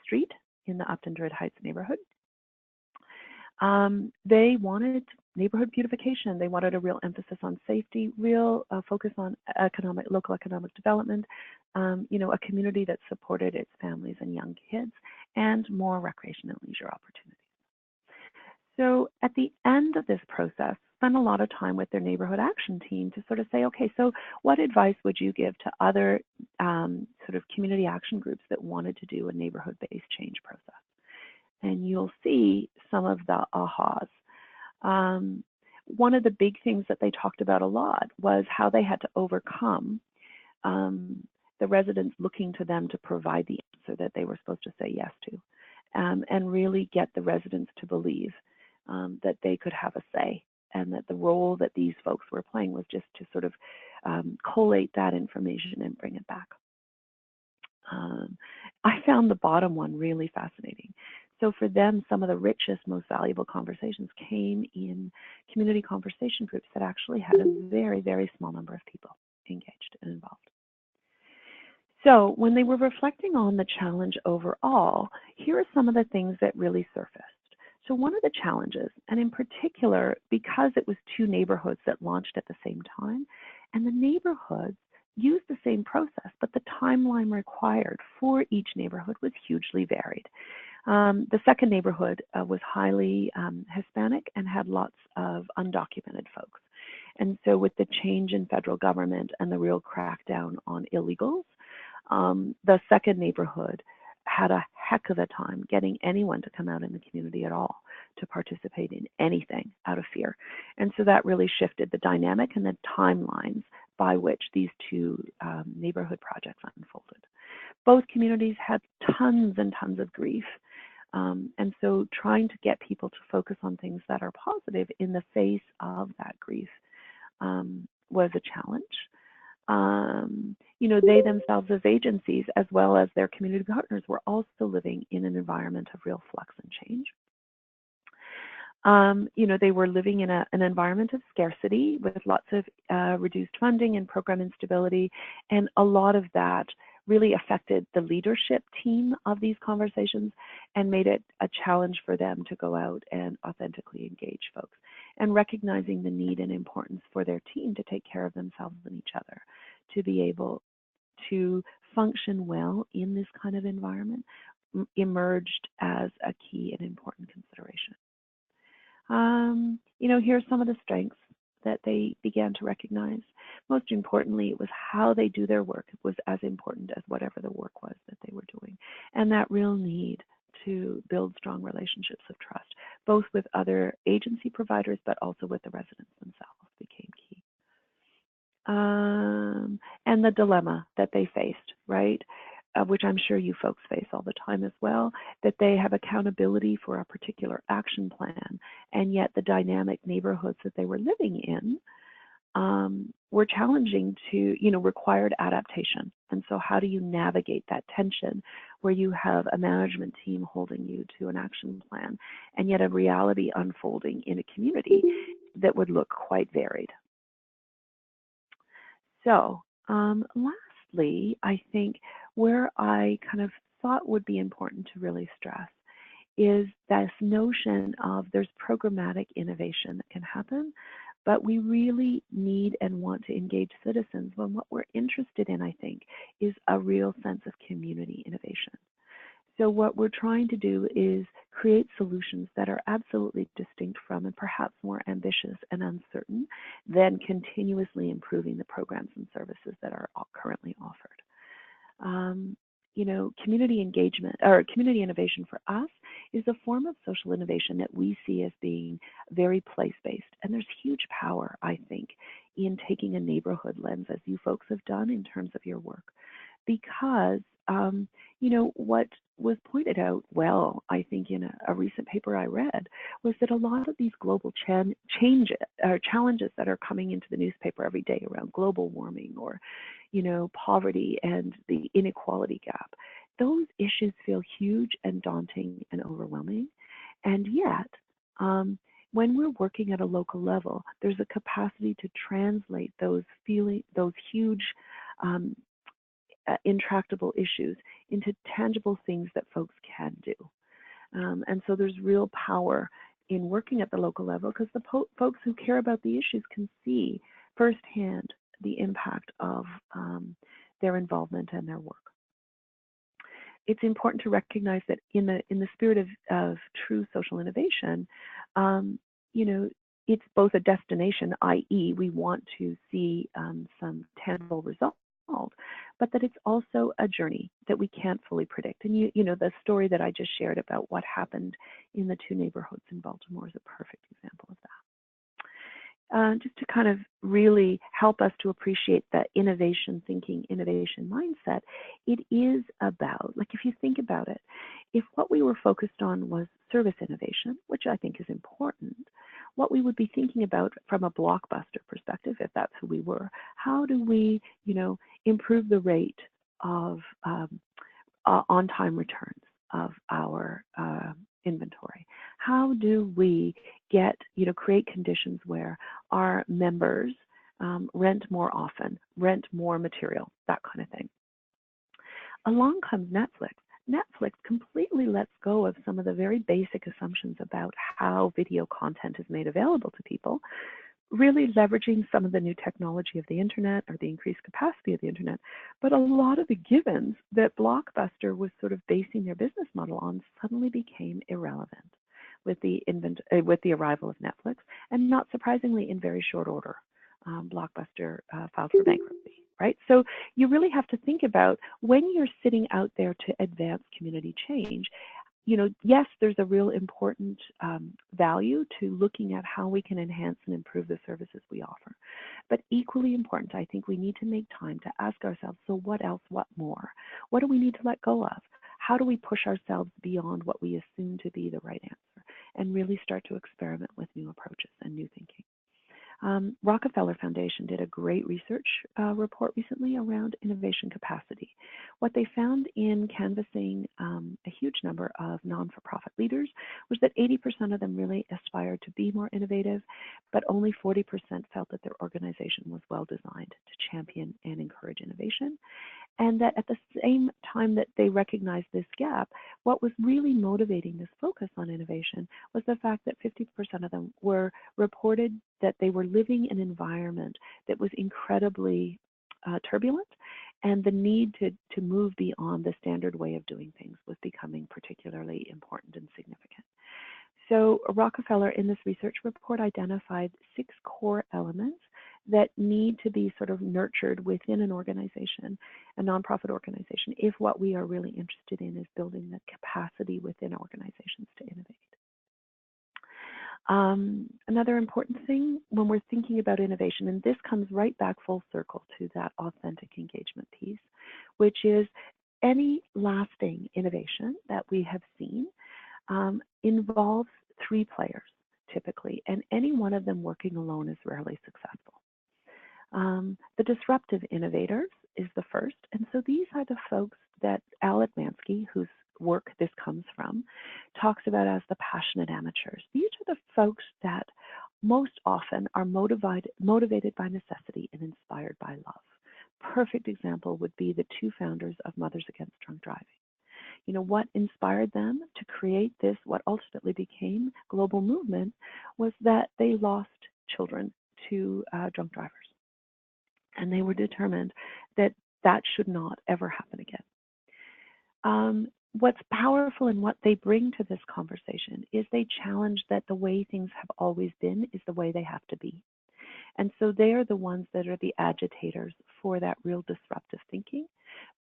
street in the Upton Druid Heights neighborhood. They wanted neighborhood beautification. They wanted a real emphasis on safety, real focus on local economic development, you know, a community that supported its families and young kids, and more recreation and leisure opportunities. So at the end of this process, spend a lot of time with their neighborhood action team to sort of say, okay, so what advice would you give to other sort of community action groups that wanted to do a neighborhood-based change process? And you'll see some of the ahas. One of the big things that they talked about a lot was how they had to overcome the residents looking to them to provide the answer that they were supposed to say yes to, and really get the residents to believe that they could have a say, and that the role that these folks were playing was just to sort of collate that information and bring it back. I found the bottom one really fascinating. So for them, some of the richest, most valuable conversations came in community conversation groups that actually had a very, very small number of people engaged and involved. So when they were reflecting on the challenge overall, here are some of the things that really surfaced. So one of the challenges, and in particular, because it was two neighborhoods that launched at the same time, and the neighborhoods used the same process, but the timeline required for each neighborhood was hugely varied. The second neighborhood was highly Hispanic and had lots of undocumented folks. And so with the change in federal government and the real crackdown on illegals, the second neighborhood had a heck of a time getting anyone to come out in the community at all to participate in anything out of fear. And so that really shifted the dynamic and the timelines by which these two neighborhood projects unfolded. Both communities had tons and tons of grief. And so trying to get people to focus on things that are positive in the face of that grief was a challenge. They themselves as agencies, as well as their community partners, were also living in an environment of real flux and change. They were living in an environment of scarcity with lots of reduced funding and program instability, and a lot of that really affected the leadership team of these conversations and made it a challenge for them to go out and authentically engage folks, and recognizing the need and importance for their team to take care of themselves and each other, to be able to function well in this kind of environment emerged as a key and important consideration. Here's some of the strengths that they began to recognize. Most importantly, it was how they do their work was as important as whatever the work was that they were doing. And that real need to build strong relationships of trust, both with other agency providers, but also with the residents themselves, became key. And the dilemma that they faced, right? Which I'm sure you folks face all the time as well, that they have accountability for a particular action plan, and yet the dynamic neighborhoods that they were living in were challenging to, required adaptation. And so how do you navigate that tension where you have a management team holding you to an action plan, and yet a reality unfolding in a community that would look quite varied? So lastly, I think where I kind of thought would be important to really stress is this notion of there's programmatic innovation that can happen, but we really need and want to engage citizens when what we're interested in, I think, is a real sense of community innovation. So what we're trying to do is create solutions that are absolutely distinct from and perhaps more ambitious and uncertain than continuously improving the programs and services that are currently offered. Community engagement or community innovation for us is a form of social innovation that we see as being very place-based. And there's huge power, I think, in taking a neighborhood lens, as you folks have done in terms of your work. Because, what was pointed out well, I think, in a recent paper I read, was that a lot of these global challenges that are coming into the newspaper every day around global warming or, poverty and the inequality gap, those issues feel huge and daunting and overwhelming. And yet, when we're working at a local level, there's a capacity to translate those huge intractable issues into tangible things that folks can do. And so there's real power in working at the local level because the folks who care about the issues can see firsthand the impact of their involvement and their work. It's important to recognize that in the spirit of true social innovation, it's both a destination, i.e., we want to see some tangible results, but that it's also a journey that we can't fully predict. And the story that I just shared about what happened in the two neighborhoods in Baltimore is a perfect example of that. Just to kind of really help us to appreciate the innovation thinking, innovation mindset, it is about, like, if you think about it, if what we were focused on was service innovation, which I think is important, what we would be thinking about from a blockbuster perspective, if that's who we were, how do we, improve the rate of on-time returns of our inventory? How do we get, create conditions where our members rent more often, rent more material, that kind of thing? Along comes Netflix. Netflix completely lets go of some of the very basic assumptions about how video content is made available to people, really leveraging some of the new technology of the internet or the increased capacity of the internet. But a lot of the givens that Blockbuster was sort of basing their business model on suddenly became irrelevant with the arrival of Netflix, and not surprisingly, in very short order, Blockbuster filed for bankruptcy. Right? So you really have to think about, when you're sitting out there to advance community change, yes, there's a real important value to looking at how we can enhance and improve the services we offer. But equally important, I think we need to make time to ask ourselves, so what else, what more? What do we need to let go of? How do we push ourselves beyond what we assume to be the right answer and really start to experiment with new approaches and new thinking? Rockefeller Foundation did a great research report recently around innovation capacity. What they found in canvassing a huge number of non-for-profit leaders was that 80% of them really aspired to be more innovative, but only 40% felt that their organization was well designed to champion and encourage innovation. And that at the same time that they recognized this gap, what was really motivating this focus on innovation was the fact that 50% of them were reported that they were living in an environment that was incredibly turbulent, and the need to move beyond the standard way of doing things was becoming particularly important and significant. So Rockefeller, in this research report, identified 6 core elements that need to be sort of nurtured within an organization, a nonprofit organization, if what we are really interested in is building the capacity within organizations to innovate. Another important thing when we're thinking about innovation, and this comes right back full circle to that authentic engagement piece, which is any lasting innovation that we have seen involves 3 players typically, and any one of them working alone is rarely successful. The disruptive innovators is the first, and so these are the folks that Al Admansky, whose work this comes from, talks about as the passionate amateurs. These are the folks that most often are motivated by necessity and inspired by love. Perfect example would be the 2 founders of Mothers Against Drunk Driving. What inspired them to create this, what ultimately became global movement, was that they lost children to drunk drivers. And they were determined that that should not ever happen again. What's powerful in what they bring to this conversation is they challenge that the way things have always been is the way they have to be. And so they are the ones that are the agitators for that real disruptive thinking.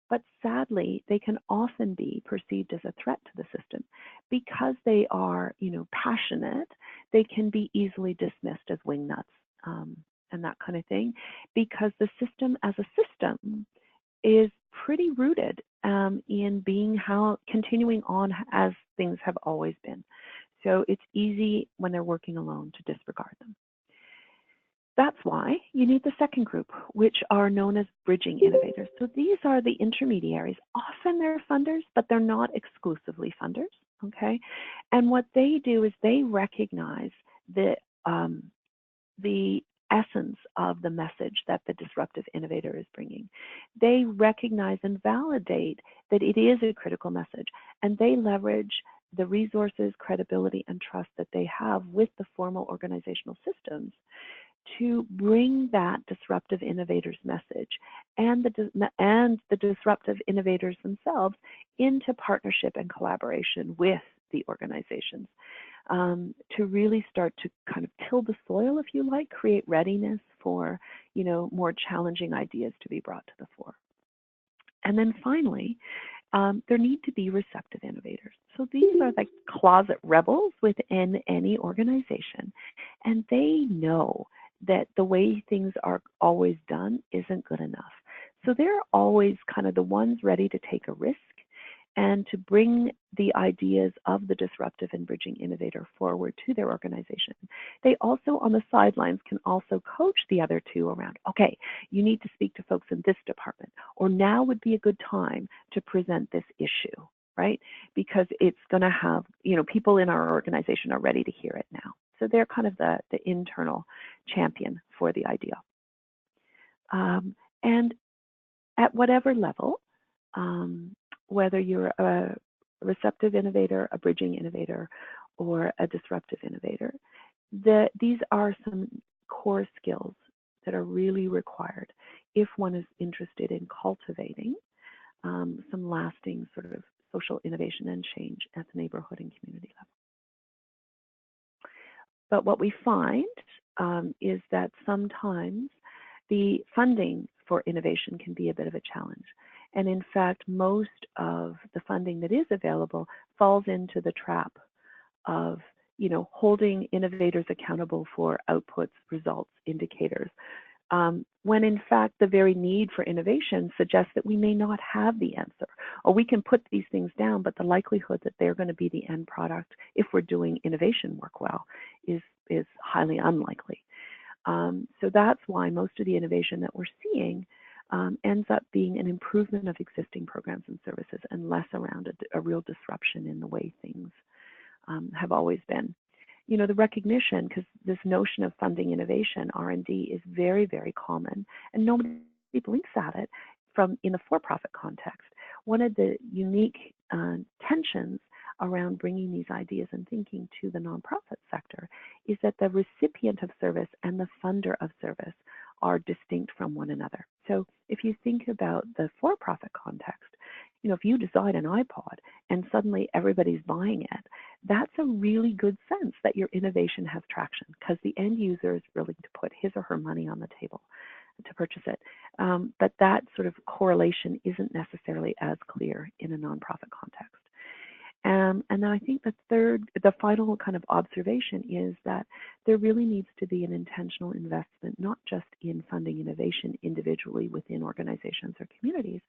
But sadly, they can often be perceived as a threat to the system because they are, passionate. They can be easily dismissed as wingnuts and that kind of thing, because the system as a system is pretty rooted in being continuing on as things have always been. So it's easy when they're working alone to disregard them. That's why you need the second group, which are known as bridging innovators. So these are the intermediaries. Often they're funders, but they're not exclusively funders, okay? And what they do is they recognize the essence of the message that the disruptive innovator is bringing. They recognize and validate that it is a critical message, and they leverage the resources, credibility, and trust that they have with the formal organizational systems to bring that disruptive innovator's message and the disruptive innovators themselves into partnership and collaboration with the organizations, to really start to kind of till the soil, if you like, create readiness for, more challenging ideas to be brought to the fore. And then finally, there need to be receptive innovators. So these are like closet rebels within any organization, and they know that the way things are always done isn't good enough. So they're always kind of the ones ready to take a risk and to bring the ideas of the disruptive and bridging innovator forward to their organization. They also, on the sidelines, can also coach the other two around, okay, you need to speak to folks in this department, or now would be a good time to present this issue, right? Because it's going to have, people in our organization are ready to hear it now. So they're kind of the internal champion for the idea. And at whatever level, whether you're a receptive innovator, a bridging innovator, or a disruptive innovator, these are some core skills that are really required if one is interested in cultivating some lasting sort of social innovation and change at the neighborhood and community level. But what we find is that sometimes the funding for innovation can be a bit of a challenge. And in fact, most of the funding that is available falls into the trap of, holding innovators accountable for outputs, results, indicators, when in fact the very need for innovation suggests that we may not have the answer, or we can put these things down, but the likelihood that they're going to be the end product, if we're doing innovation work well, is highly unlikely. So that's why most of the innovation that we're seeing ends up being an improvement of existing programs and services and less around a real disruption in the way things have always been. The recognition, because this notion of funding innovation, R&D, is very, very common, and nobody blinks at it in the for-profit context. One of the unique tensions around bringing these ideas and thinking to the nonprofit sector is that the recipient of service and the funder of service are distinct from one another. So if you think about the for-profit context, if you design an iPod and suddenly everybody's buying it, that's a really good sense that your innovation has traction because the end user is willing to put his or her money on the table to purchase it. But that sort of correlation isn't necessarily as clear in a nonprofit context. And then I think the final kind of observation is that there really needs to be an intentional investment, not just in funding innovation individually within organizations or communities,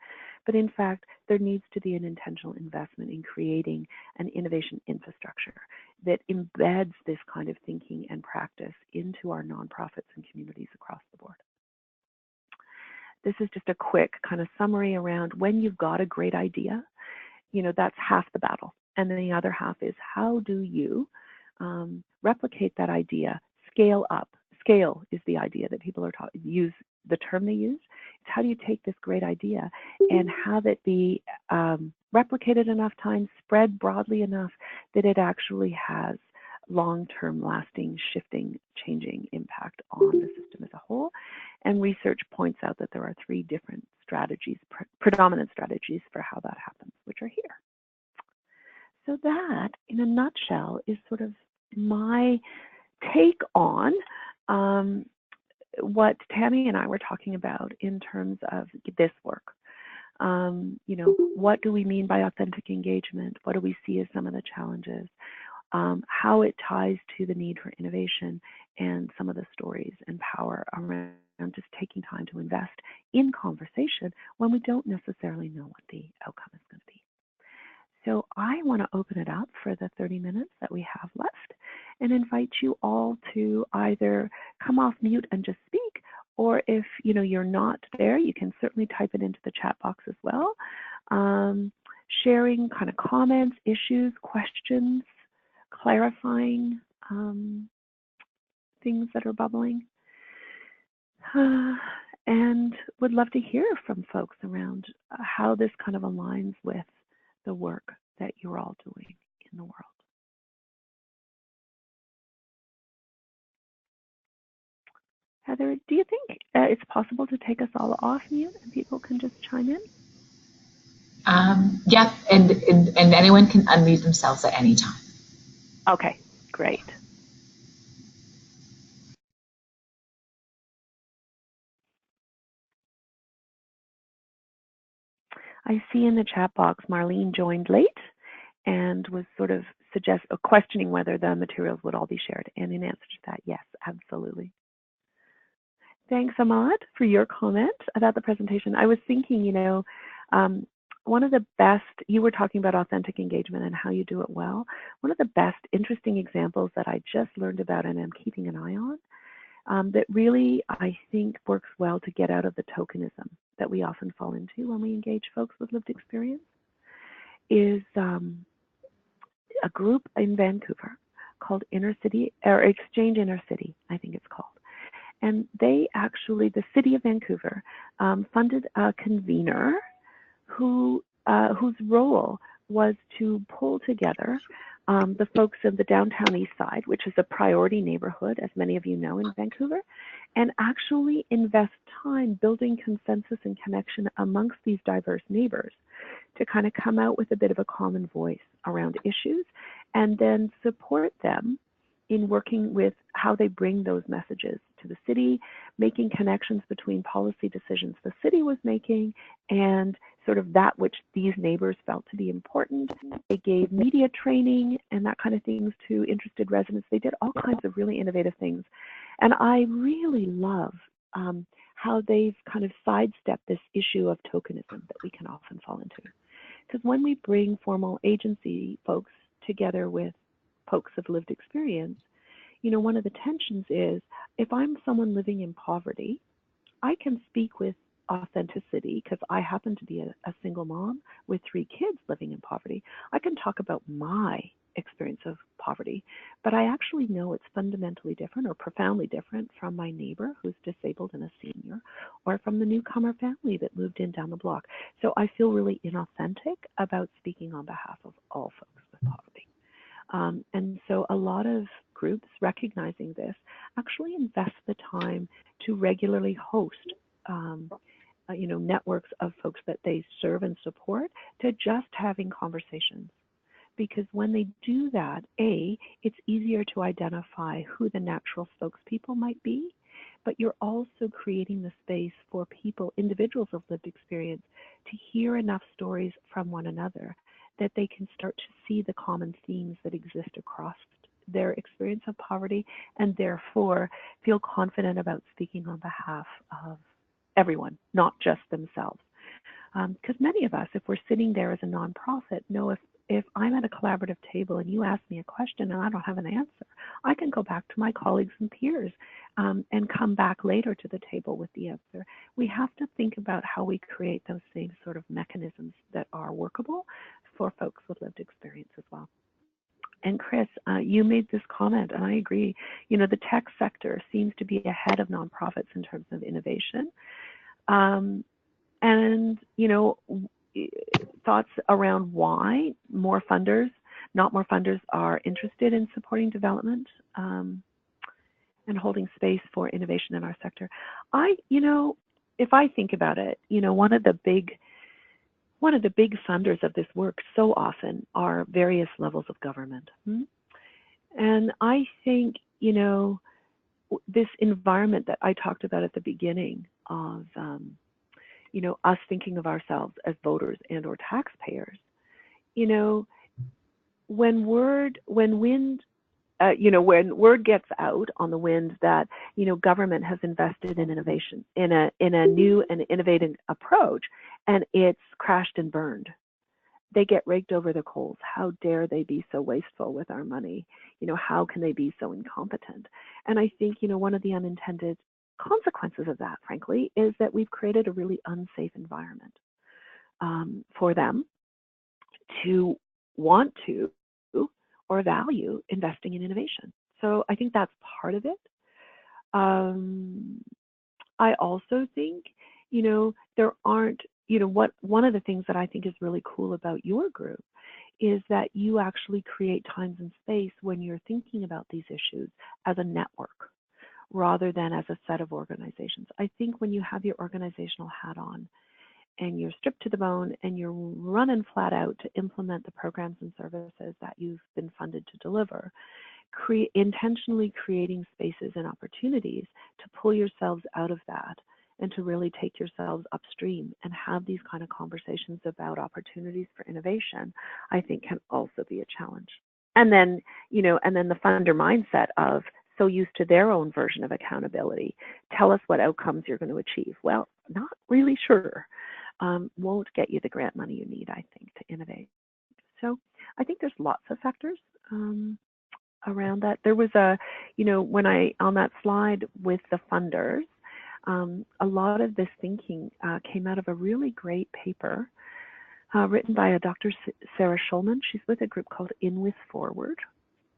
but in fact, there needs to be an intentional investment in creating an innovation infrastructure that embeds this kind of thinking and practice into our nonprofits and communities across the board. This is just a quick kind of summary around when you've got a great idea, that's half the battle. And then the other half is how do you replicate that idea, scale up. Scale is the idea that people are use the term they use. It's how do you take this great idea and have it be replicated enough times, spread broadly enough that it actually has long-term, lasting, shifting, changing impact on the system as a whole. And research points out that there are 3 different strategies, predominant strategies for how that happens, which are here. So that, in a nutshell, is sort of my take on what Tammy and I were talking about in terms of this work. What do we mean by authentic engagement? What do we see as some of the challenges? How it ties to the need for innovation and some of the stories and power around just taking time to invest in conversation when we don't necessarily know what the outcome is going to be. So I want to open it up for the 30 minutes that we have left and invite you all to either come off mute and just speak, or if you're not there, you can certainly type it into the chat box as well. Sharing kind of comments, issues, questions, clarifying things that are bubbling. And would love to hear from folks around how this kind of aligns with the work that you're all doing in the world. Heather, do you think it's possible to take us all off mute and people can just chime in? Yeah, and anyone can unmute themselves at any time. Okay, great. I see in the chat box Marlene joined late and was sort of questioning whether the materials would all be shared. And in answer to that, yes, absolutely. Thanks, Ahmad, for your comment about the presentation. I was thinking, one of the best, you were talking about authentic engagement and how you do it well. One of the best interesting examples that I just learned about and am keeping an eye on, that really, I think, works well to get out of the tokenism that we often fall into when we engage folks with lived experience, is a group in Vancouver called Inner City, or Exchange Inner City, I think it's called. And they actually, the city of Vancouver, funded a convener whose role was to pull together the folks of the downtown east side, which is a priority neighborhood, as many of you know, in Vancouver, and actually invest time building consensus and connection amongst these diverse neighbors to kind of come out with a bit of a common voice around issues, and then support them in working with how they bring those messages to the city, making connections between policy decisions the city was making and sort of that which these neighbors felt to be important. They gave media training and that kind of things to interested residents. They did all kinds of really innovative things. And I really love how they've kind of sidestepped this issue of tokenism that we can often fall into. Because when we bring formal agency folks together with folks of lived experience, you know, one of the tensions is, if I'm someone living in poverty, I can speak with authenticity because I happen to be a single mom with 3 kids living in poverty. I can talk about my experience of poverty, but I actually know it's fundamentally different or profoundly different from my neighbor who's disabled and a senior, or from the newcomer family that moved in down the block. So I feel really inauthentic about speaking on behalf of all folks with poverty. And so a lot of groups recognizing this actually invest the time to regularly host you know, networks of folks that they serve and support, to just having conversations. Because when they do that, it's easier to identify who the natural spokespeople might be, but you're also creating the space for people, individuals of lived experience, to hear enough stories from one another that they can start to see the common themes that exist across their experience of poverty, and therefore feel confident about speaking on behalf of everyone, not just themselves. Because many of us, if we're sitting there as a nonprofit, know if I'm at a collaborative table and you ask me a question and I don't have an answer, I can go back to my colleagues and peers and come back later to the table with the answer. We have to think about how we create those same sort of mechanisms that are workable for folks with lived experience as well. And Chris, you made this comment, and I agree. You know, the tech sector seems to be ahead of nonprofits in terms of innovation. And, you know, thoughts around why more funders, not more funders, are interested in supporting development and holding space for innovation in our sector. You know, if I think about it, you know, one of the big funders of this work so often are various levels of government. And I think, you know, this environment that I talked about at the beginning of, you know, us thinking of ourselves as voters and or taxpayers, you know, when word gets out on the wind that, you know, government has invested in innovation, in a new and innovative approach, and it's crashed and burned, they get raked over the coals. How dare they be so wasteful with our money? You know, how can they be so incompetent? And I think, you know, one of the unintended consequences of that, frankly, is that we've created a really unsafe environment for them to want to or value investing in innovation. So I think that's part of it. I also think, you know, there aren't, you know, one of the things that I think is really cool about your group is that you actually create times and space when you're thinking about these issues as a network rather than as a set of organizations. I think when you have your organizational hat on and you're stripped to the bone and you're running flat out to implement the programs and services that you've been funded to deliver, intentionally creating spaces and opportunities to pull yourselves out of that and to really take yourselves upstream and have these kind of conversations about opportunities for innovation, I think can also be a challenge. And then, you know, and then the funder mindset of so used to their own version of accountability. Tell us what outcomes you're going to achieve. Well, not really sure. won't get you the grant money you need, I think, to innovate. So I think there's lots of factors around that. There was when on that slide with the funders, a lot of this thinking came out of a really great paper written by a Dr. Sarah Schulman. She's with a group called In With Forward,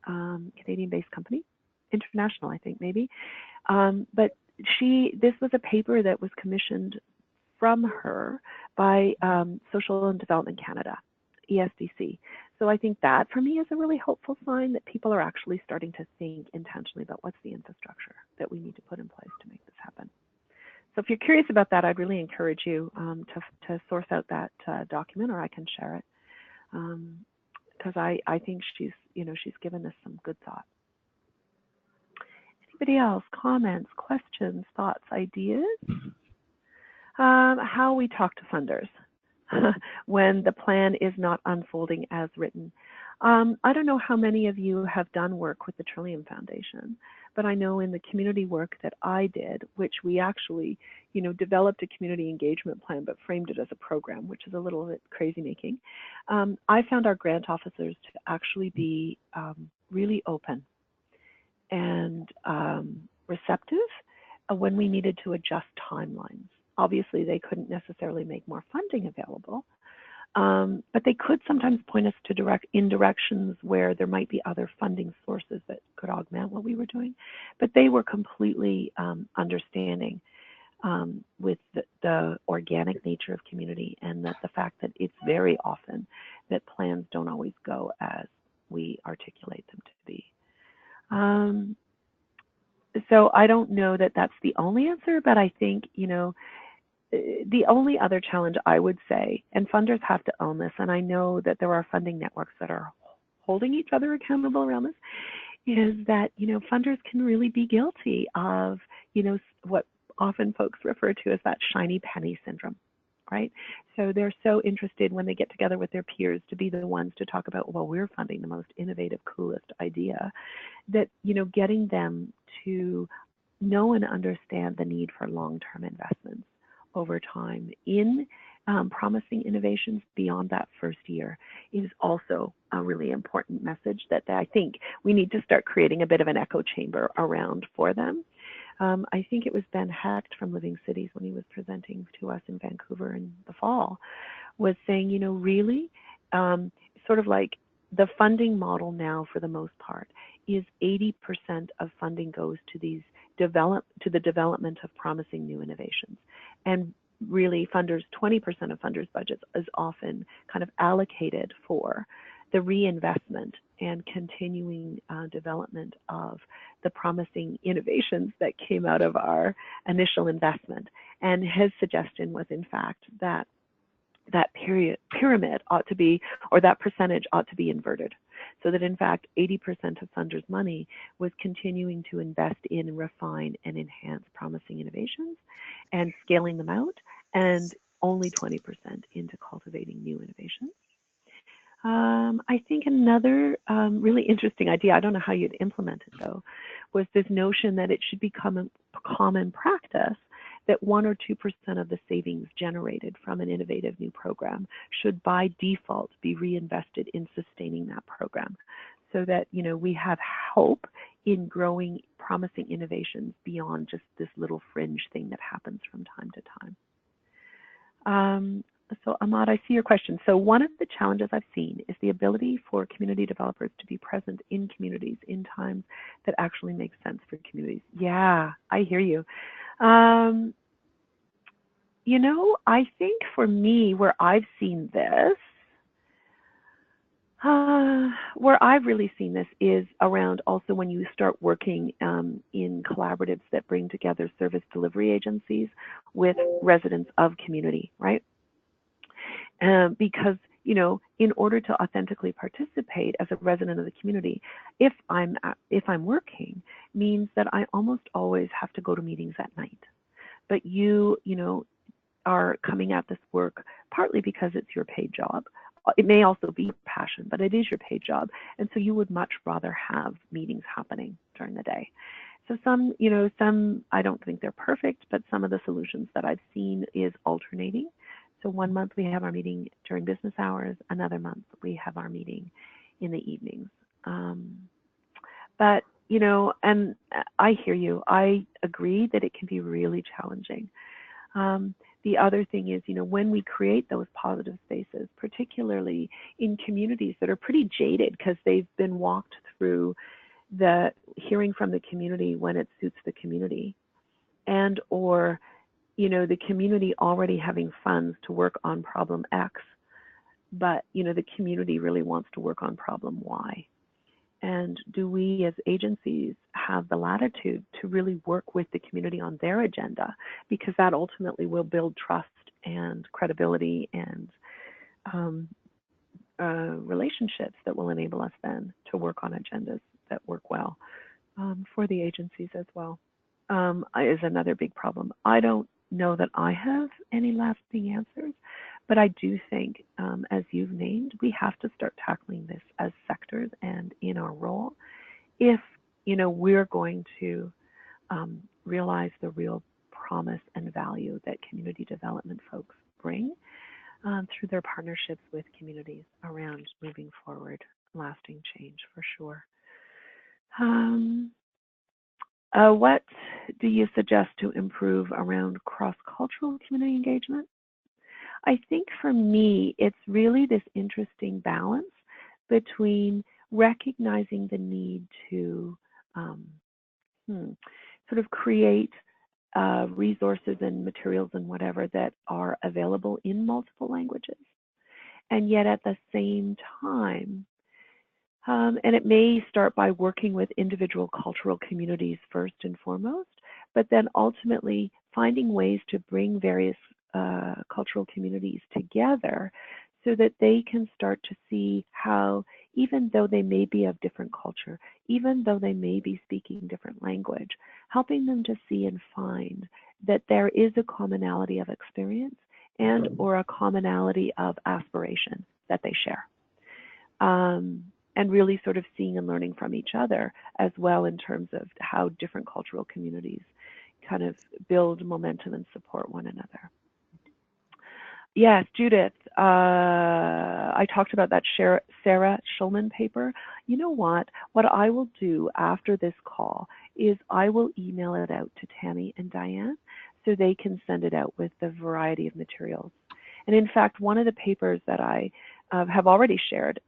Canadian-based company, international, I think, maybe. But this was a paper that was commissioned from her by Social and Development Canada, ESDC. So I think that for me is a really hopeful sign that people are actually starting to think intentionally about what's the infrastructure that we need to put in place to make this happen. So if you're curious about that, I'd really encourage you to source out that document, or I can share it, because I think she's given us some good thought. Anybody else? Comments, questions, thoughts, ideas? How we talk to funders when the plan is not unfolding as written. I don't know how many of you have done work with the Trillium Foundation, but I know in the community work that I did, which we actually, developed a community engagement plan, but framed it as a program, which is a little bit crazy making. I found our grant officers to actually be really open and receptive when we needed to adjust timelines. Obviously, they couldn't necessarily make more funding available, but they could sometimes point us to in directions where there might be other funding sources that could augment what we were doing. But they were completely understanding with the organic nature of community, and that the fact that it's very often that plans don't always go as we articulate them to be. So I don't know that that's the only answer, but I think, the only other challenge I would say, and funders have to own this, and I know that there are funding networks that are holding each other accountable around this, is that, funders can really be guilty of, what often folks refer to as that shiny penny syndrome, right? So they're so interested when they get together with their peers to be the ones to talk about, well, we're funding the most innovative, coolest idea, that, getting them to know and understand the need for long-term investments over time in promising innovations beyond that first year is also a really important message that I think we need to start creating a bit of an echo chamber around for them. I think it was Ben Hecht from Living Cities, when he was presenting to us in Vancouver in the fall, was saying, really sort of like the funding model now for the most part is 80% of funding goes to the development of promising new innovations. And really 20% of funders' budgets is often kind of allocated for the reinvestment and continuing development of the promising innovations that came out of our initial investment. And his suggestion was, in fact, that pyramid ought to be, or that percentage ought to be inverted, so that in fact 80% of funders' money was continuing to invest in, refine, and enhance promising innovations and scaling them out, and only 20% into cultivating new innovations. I think another really interesting idea, I don't know how you'd implement it though, was this notion that it should become a common practice that 1 or 2% of the savings generated from an innovative new program should by default be reinvested in sustaining that program, so that we have hope in growing promising innovations beyond just this little fringe thing that happens from time to time. So Ahmad, I see your question. So one of the challenges I've seen is the ability for community developers to be present in communities in times that actually make sense for communities. Yeah, I hear you. I think for me, where I've seen this, where I've really seen this is around also when you start working in collaboratives that bring together service delivery agencies with residents of community, right? Because, in order to authentically participate as a resident of the community, if I'm working, means that I almost always have to go to meetings at night. But you are coming at this work partly because it's your paid job. It may also be passion, but it is your paid job. And so you would much rather have meetings happening during the day. So some, I don't think they're perfect, but some of the solutions that I've seen is alternating. So one month we have our meeting during business hours, another month we have our meeting in the evenings. But, you know, and I hear you. I agree that it can be really challenging. The other thing is, you know, when we create those positive spaces, particularly in communities that are pretty jaded because they've been walked through the hearing from the community when it suits the community, and or, you know, the community already having funds to work on problem X, but, you know, the community really wants to work on problem Y. And do we as agencies have the latitude to really work with the community on their agenda? Because that ultimately will build trust and credibility and relationships that will enable us then to work on agendas that work well for the agencies as well. Is another big problem. I don't know that I have any lasting answers, but I do think, as you've named, we have to start tackling this as sectors and in our role if, you know, we're going to realize the real promise and value that community development folks bring through their partnerships with communities around moving forward lasting change, for sure. What do you suggest to improve around cross-cultural community engagement? I think for me, it's really this interesting balance between recognizing the need to sort of create resources and materials and whatever that are available in multiple languages, and yet at the same time, and it may start by working with individual cultural communities first and foremost, but then ultimately finding ways to bring various cultural communities together so that they can start to see how, even though they may be of different culture, even though they may be speaking different language, helping them to see and find that there is a commonality of experience and or a commonality of aspiration that they share. And really sort of seeing and learning from each other as well in terms of how different cultural communities kind of build momentum and support one another. Yes, Judith, I talked about that Sarah Schulman paper. You know what? What I will do after this call is I will email it out to Tammy and Diane so they can send it out with the variety of materials. And in fact, one of the papers that I have already shared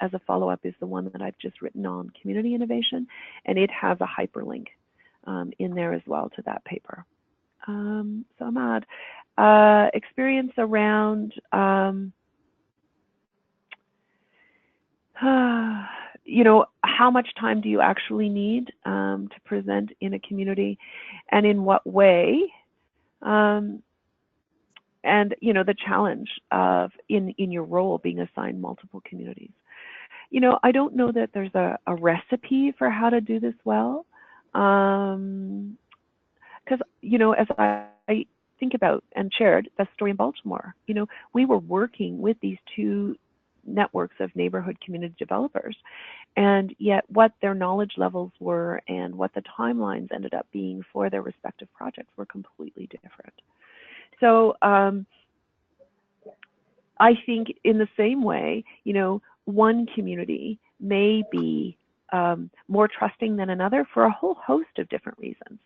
as a follow-up is the one that I've just written on community innovation, and it has a hyperlink in there as well to that paper. So Ahmad, experience around you know, how much time do you actually need to present in a community, and in what way? And you know, the challenge of in your role being assigned multiple communities. You know, I don't know that there's a recipe for how to do this well, because you know, as I think about and shared the story in Baltimore, you know, we were working with these two networks of neighborhood community developers, and yet what their knowledge levels were and what the timelines ended up being for their respective projects were completely different. So I think in the same way, you know, one community may be more trusting than another for a whole host of different reasons.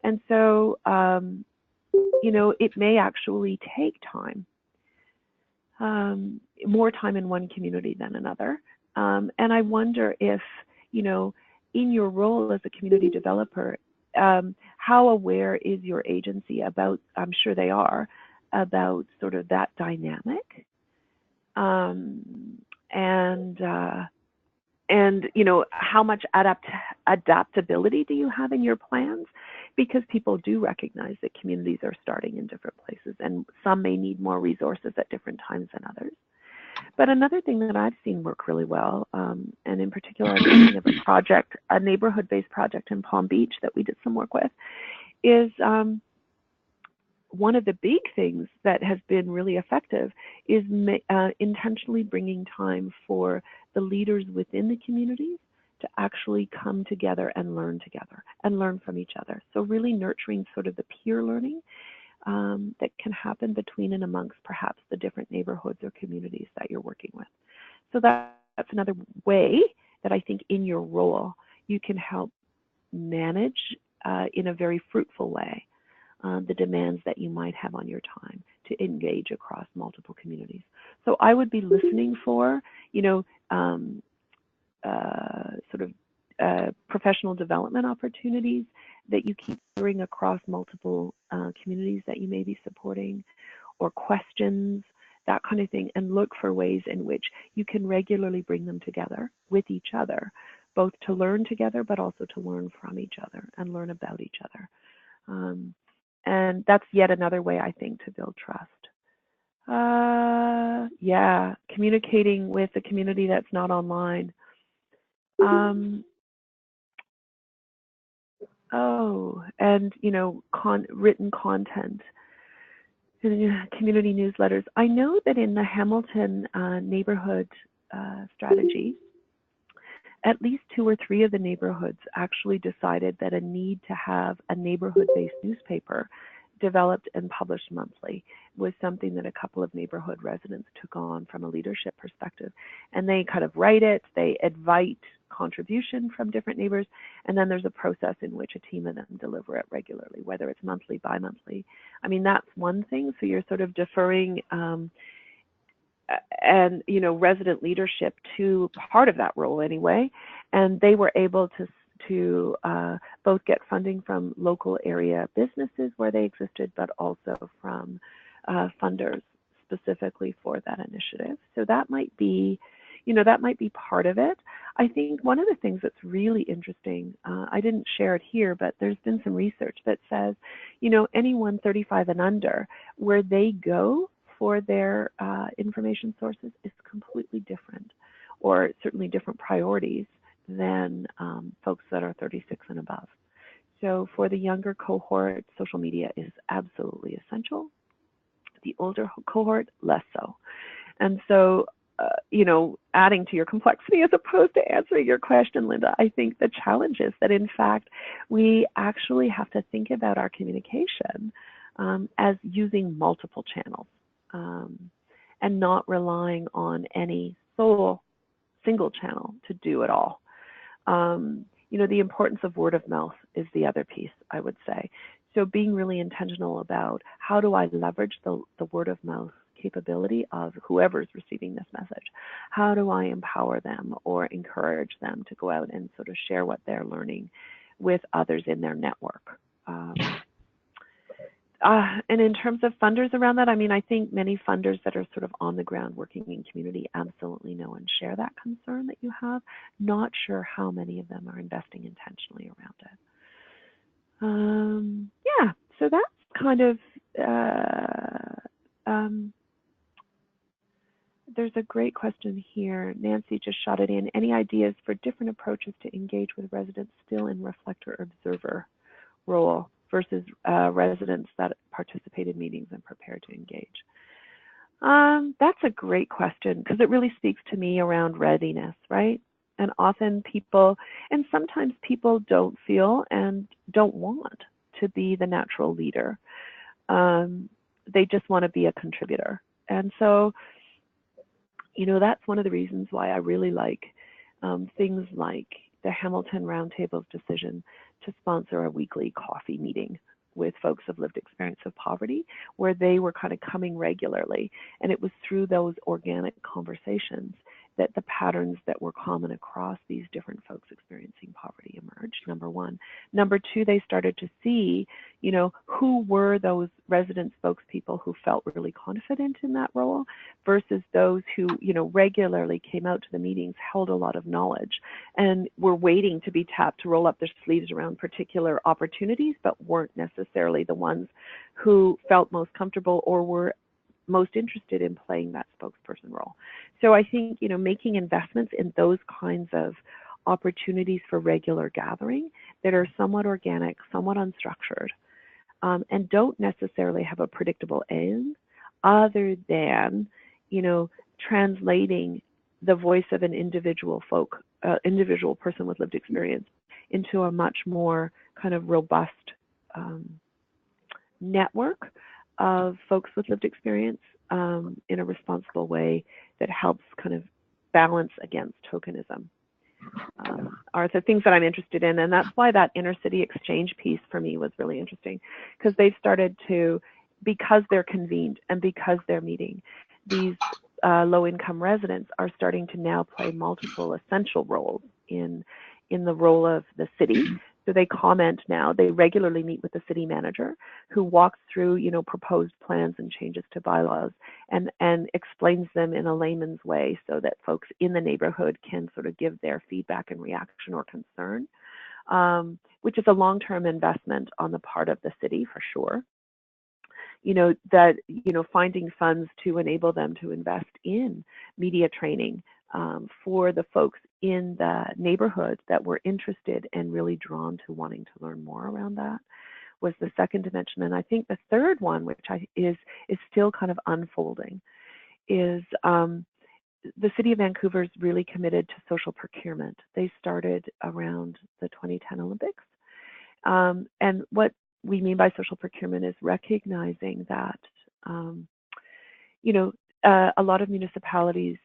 And so, you know, it may actually take time, more time in one community than another. And I wonder if, you know, in your role as a community developer, how aware is your agency about, I'm sure they are, about sort of that dynamic? And you know, how much adaptability do you have in your plans? Because people do recognize that communities are starting in different places, and some may need more resources at different times than others. But another thing that I've seen work really well, and in particular, I'm thinking of a project, a neighborhood-based project in Palm Beach that we did some work with, is one of the big things that has been really effective is intentionally bringing time for the leaders within the communities to actually come together and learn from each other. So really nurturing sort of the peer learning that can happen between and amongst perhaps the different neighborhoods or communities that you're working with. So that's another way that I think in your role you can help manage in a very fruitful way the demands that you might have on your time to engage across multiple communities. So I would be listening for, sort of professional development opportunities that you keep hearing across multiple communities that you may be supporting, or questions, that kind of thing, and look for ways in which you can regularly bring them together with each other, both to learn together, but also to learn from each other and learn about each other. And that's yet another way, I think, to build trust. Yeah, communicating with a community that's not online. And written content, community newsletters. I know that in the Hamilton neighborhood strategy, at least 2 or 3 of the neighborhoods actually decided that a need to have a neighborhood-based newspaper developed and published monthly was something that a couple of neighborhood residents took on from a leadership perspective. And they kind of write it, they invite contribution from different neighbors, and then there's a process in which a team of them deliver it regularly, whether it's monthly, bi-monthly. I mean, that's one thing. So you're sort of deferring and resident leadership to part of that role anyway, and they were able to both get funding from local area businesses where they existed, but also from funders specifically for that initiative. So that might be, that might be part of it. I think one of the things that's really interesting, I didn't share it here, but there's been some research that says, anyone 35 and under, where they go for their information sources is completely different, or certainly different priorities than folks that are 36 and above. So for the younger cohort, social media is absolutely essential. The older cohort, less so. And so, adding to your complexity as opposed to answering your question, Linda, I think the challenge is that, in fact, we actually have to think about our communication as using multiple channels and not relying on any single channel to do it all. The importance of word of mouth is the other piece, I would say. So being really intentional about how do I leverage the word of mouth capability of whoever's receiving this message. How do I empower them or encourage them to go out and sort of share what they're learning with others in their network? And in terms of funders around that, I mean, I think many funders that are sort of on the ground working in community absolutely know and share that concern that you have. Not sure how many of them are investing intentionally around it. Yeah, so that's kind of, there's a great question here. Nancy just shot it in. Any ideas for different approaches to engage with residents still in reflector observer role versus residents that participate in meetings and prepare to engage? That's a great question, because it really speaks to me around readiness, right? And often people, and sometimes people don't feel and don't want to be the natural leader. They just want to be a contributor. And so, that's one of the reasons why I really like things like the Hamilton Roundtable's decision to sponsor a weekly coffee meeting with folks of lived experience of poverty, where they were kind of coming regularly. And it was through those organic conversations that the patterns that were common across these different folks experiencing poverty emerged, number one. Number two, they started to see, who were those resident spokespeople who felt really confident in that role versus those who, regularly came out to the meetings, held a lot of knowledge, and were waiting to be tapped to roll up their sleeves around particular opportunities, but weren't necessarily the ones who felt most comfortable or were most interested in playing that spokesperson role. So I think, making investments in those kinds of opportunities for regular gathering that are somewhat organic, somewhat unstructured, and don't necessarily have a predictable end other than, translating the voice of an individual person with lived experience into a much more kind of robust network of folks with lived experience in a responsible way that helps kind of balance against tokenism. Are the things that I'm interested in, and that's why that inner city exchange piece for me was really interesting, because they've started to, because they're convened and because they're meeting, these low-income residents are starting to now play multiple essential roles in the role of the city. So they comment now, they regularly meet with the city manager, who walks through, you know, proposed plans and changes to bylaws and explains them in a layman's way so that folks in the neighborhood can sort of give their feedback and reaction or concern, which is a long-term investment on the part of the city for sure. You know, that, you know, finding funds to enable them to invest in media training for the folks in the neighborhood that were interested and really drawn to wanting to learn more around that was the second dimension. And I think the third one, which is still kind of unfolding, is the City of Vancouver is really committed to social procurement. They started around the 2010 Olympics. And what we mean by social procurement is recognizing that, you know, a lot of municipalities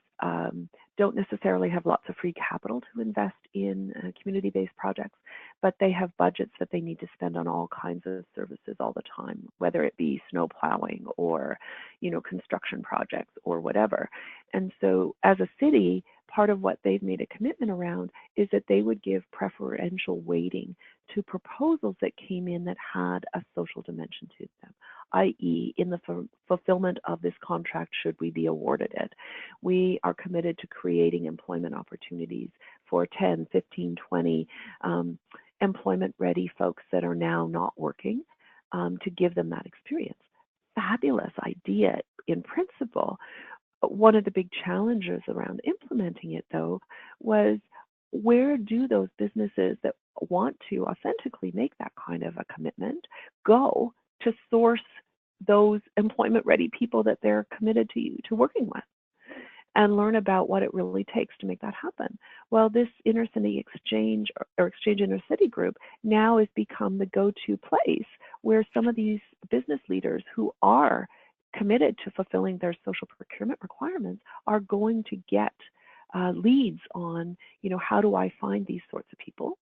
don't necessarily have lots of free capital to invest in community-based projects, but they have budgets that they need to spend on all kinds of services all the time, whether it be snow plowing or, you know, construction projects or whatever. And so as a city, part of what they've made a commitment around is that they would give preferential weighting to proposals that came in that had a social dimension to them, i.e. in the fulfillment of this contract, should we be awarded it, we are committed to creating employment opportunities for 10, 15, 20 employment-ready folks that are now not working, to give them that experience. Fabulous idea in principle. One of the big challenges around implementing it, though, was where do those businesses that want to authentically make that kind of a commitment go to source those employment-ready people that they're committed to working with, and learn about what it really takes to make that happen? Well, this inner city exchange or exchange inner city group now has become the go-to place where some of these business leaders who are committed to fulfilling their social procurement requirements are going to get leads on, you know, how do I find these sorts of people?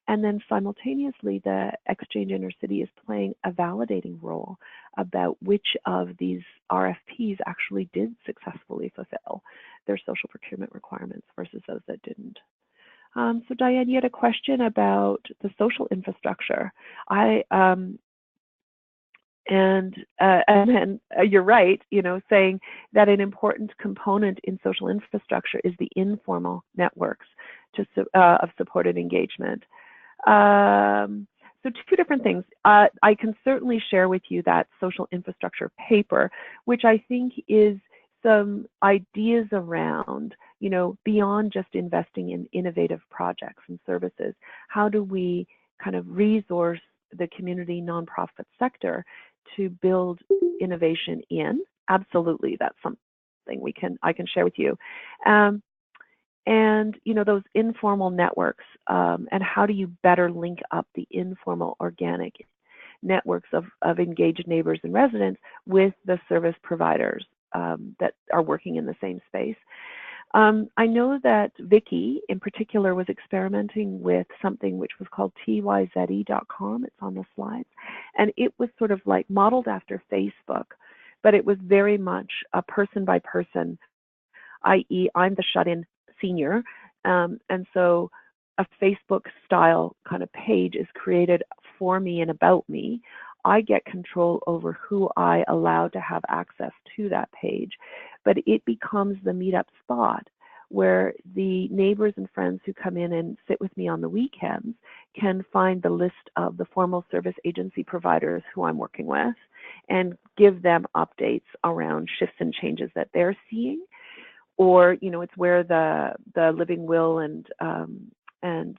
And then simultaneously, the Exchange Inner City is playing a validating role about which of these RFPs actually did successfully fulfill their social procurement requirements versus those that didn't. So Diane, you had a question about the social infrastructure. And then you're right, you know, saying that an important component in social infrastructure is the informal networks of supported engagement. So two different things. I can certainly share with you that social infrastructure paper, which I think is some ideas around, you know, beyond just investing in innovative projects and services. How do we kind of resource the community nonprofit sector to build innovation in? Absolutely, that's something I can share with you. And you know, those informal networks, and how do you better link up the informal organic networks of engaged neighbors and residents with the service providers that are working in the same space. I know that Viki in particular was experimenting with something which was called tyze.com. It's on the slides. And it was sort of like modeled after Facebook, but it was very much a person by person, i.e. I'm the shut-in senior. And so a Facebook style kind of page is created for me and about me. I get control over who I allow to have access to that page, but it becomes the meetup spot where the neighbors and friends who come in and sit with me on the weekends can find the list of the formal service agency providers who I'm working with and give them updates around shifts and changes that they're seeing. Or, you know, it's where the living will and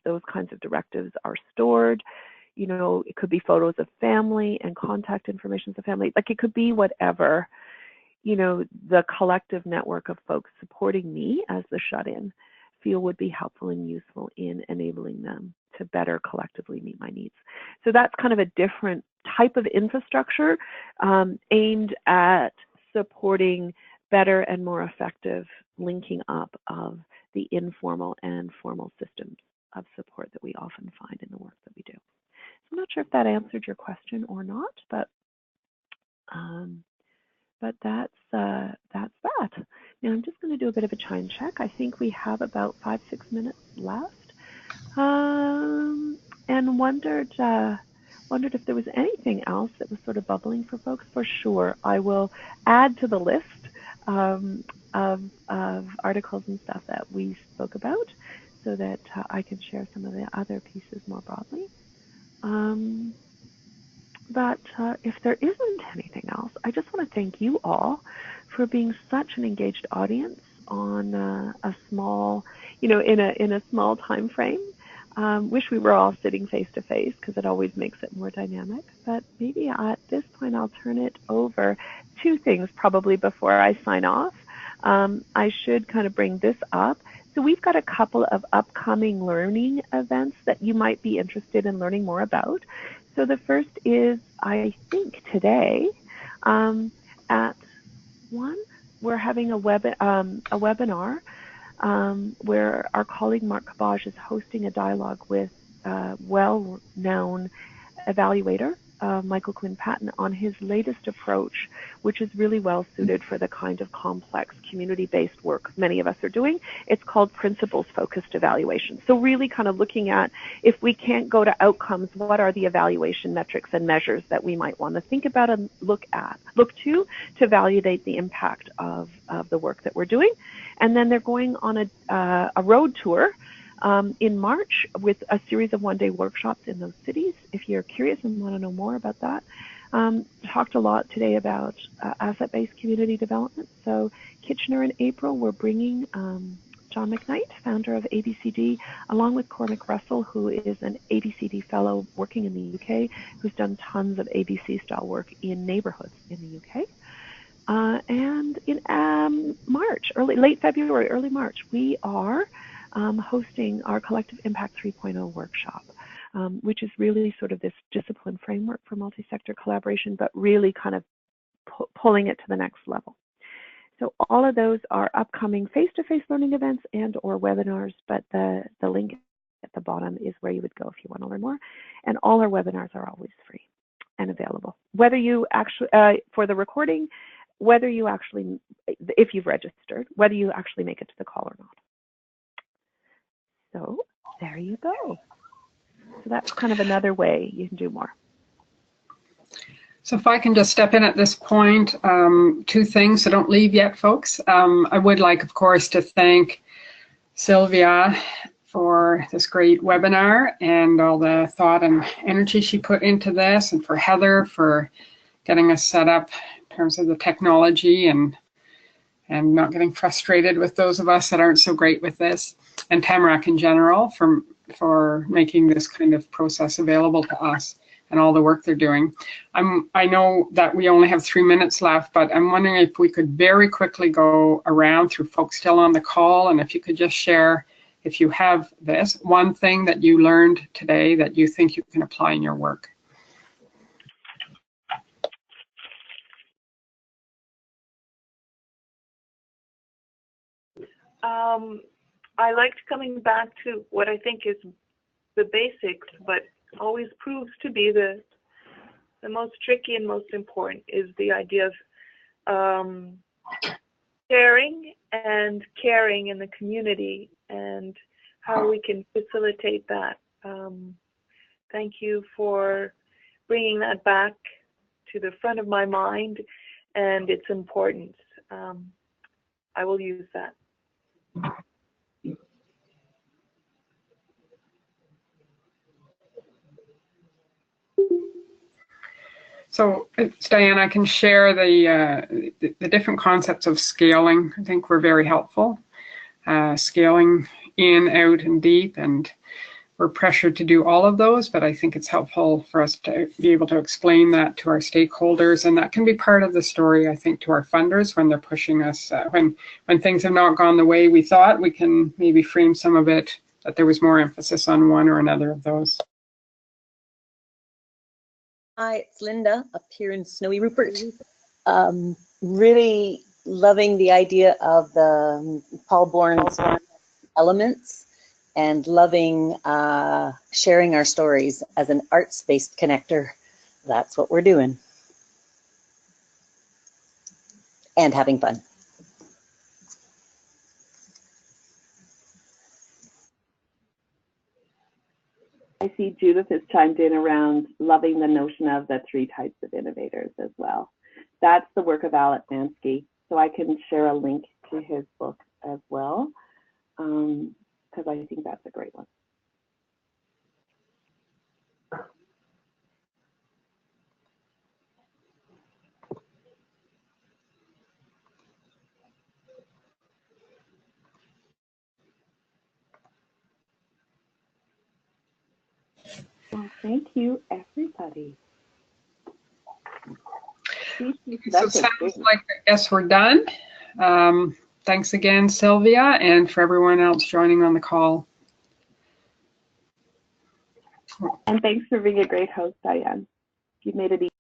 those kinds of directives are stored. You know, it could be photos of family and contact information of family. Like, it could be whatever, you know, the collective network of folks supporting me as the shut-in feel would be helpful and useful in enabling them to better collectively meet my needs. So that's kind of a different type of infrastructure aimed at supporting better and more effective linking up of the informal and formal systems of support that we often find in the work that we do. So I'm not sure if that answered your question or not, but that's that. Now I'm just going to do a bit of a chime check. I think we have about 5-6 minutes left, and wondered if there was anything else that was sort of bubbling for folks. For sure, I will add to the list of articles and stuff that we spoke about, so that I can share some of the other pieces more broadly. But if there isn't anything else, I just want to thank you all for being such an engaged audience on a small, in a small time frame. Wish we were all sitting face to face, because it always makes it more dynamic. But maybe at this point I'll turn it over. Two things probably before I sign off. I should kind of bring this up. So we've got a couple of upcoming learning events that you might be interested in learning more about. So the first is, I think today, at 1, we're having a webinar where our colleague Mark Kabaj is hosting a dialogue with well-known evaluator, Michael Quinn Patton, on his latest approach, which is really well suited for the kind of complex community-based work many of us are doing. It's called principles-focused evaluation. So really kind of looking at, if we can't go to outcomes, what are the evaluation metrics and measures that we might want to think about and look to validate the impact of the work that we're doing. And then they're going on a road tour in March with a series of one-day workshops in those cities. If you're curious and want to know more about that, talked a lot today about asset-based community development. So Kitchener in April, we're bringing John McKnight, founder of ABCD, along with Cormac Russell, who is an ABCD fellow working in the UK, who's done tons of ABC-style work in neighborhoods in the UK. And in late February, early March, we are hosting our Collective Impact 3.0 workshop, which is really sort of this discipline framework for multi-sector collaboration, but really kind of pulling it to the next level. So all of those are upcoming face-to-face learning events and or webinars, but the link at the bottom is where you would go if you want to learn more. And all our webinars are always free and available. Whether you actually, for the recording, whether you actually, if you've registered, whether you actually make it to the call or not. So there you go. So that's kind of another way you can do more. So if I can just step in at this point, 2 things, so don't leave yet, folks. I would like, of course, to thank Sylvia for this great webinar and all the thought and energy she put into this, and for Heather for getting us set up in terms of the technology and not getting frustrated with those of us that aren't so great with this, and Tamarack in general for making this kind of process available to us and all the work they're doing. I know that we only have 3 minutes left, but I'm wondering if we could very quickly go around through folks still on the call, and if you could just share, if you have this, one thing that you learned today that you think you can apply in your work. I liked coming back to what I think is the basics, but always proves to be the most tricky and most important, is the idea of sharing and caring in the community and how we can facilitate that. Thank you for bringing that back to the front of my mind and its importance. I will use that. So, Diane, I can share the different concepts of scaling. I think were very helpful. Scaling in, out, and deep, and we're pressured to do all of those, but I think it's helpful for us to be able to explain that to our stakeholders, and that can be part of the story, I think, to our funders when they're pushing us. When things have not gone the way we thought, we can maybe frame some of it that there was more emphasis on one or another of those. Hi, it's Linda up here in snowy Rupert. Really loving the idea of the Paul Bourne's elements and loving sharing our stories as an arts-based connector. That's what we're doing. And having fun. I see Judith has chimed in around loving the notion of the 3 types of innovators as well. That's the work of Alec Mansky. So I can share a link to his book as well, because I think that's a great one. Well, thank you, everybody. So it sounds like I guess we're done. Thanks again, Sylvia, and for everyone else joining on the call. And thanks for being a great host, Diane. You've made it easy.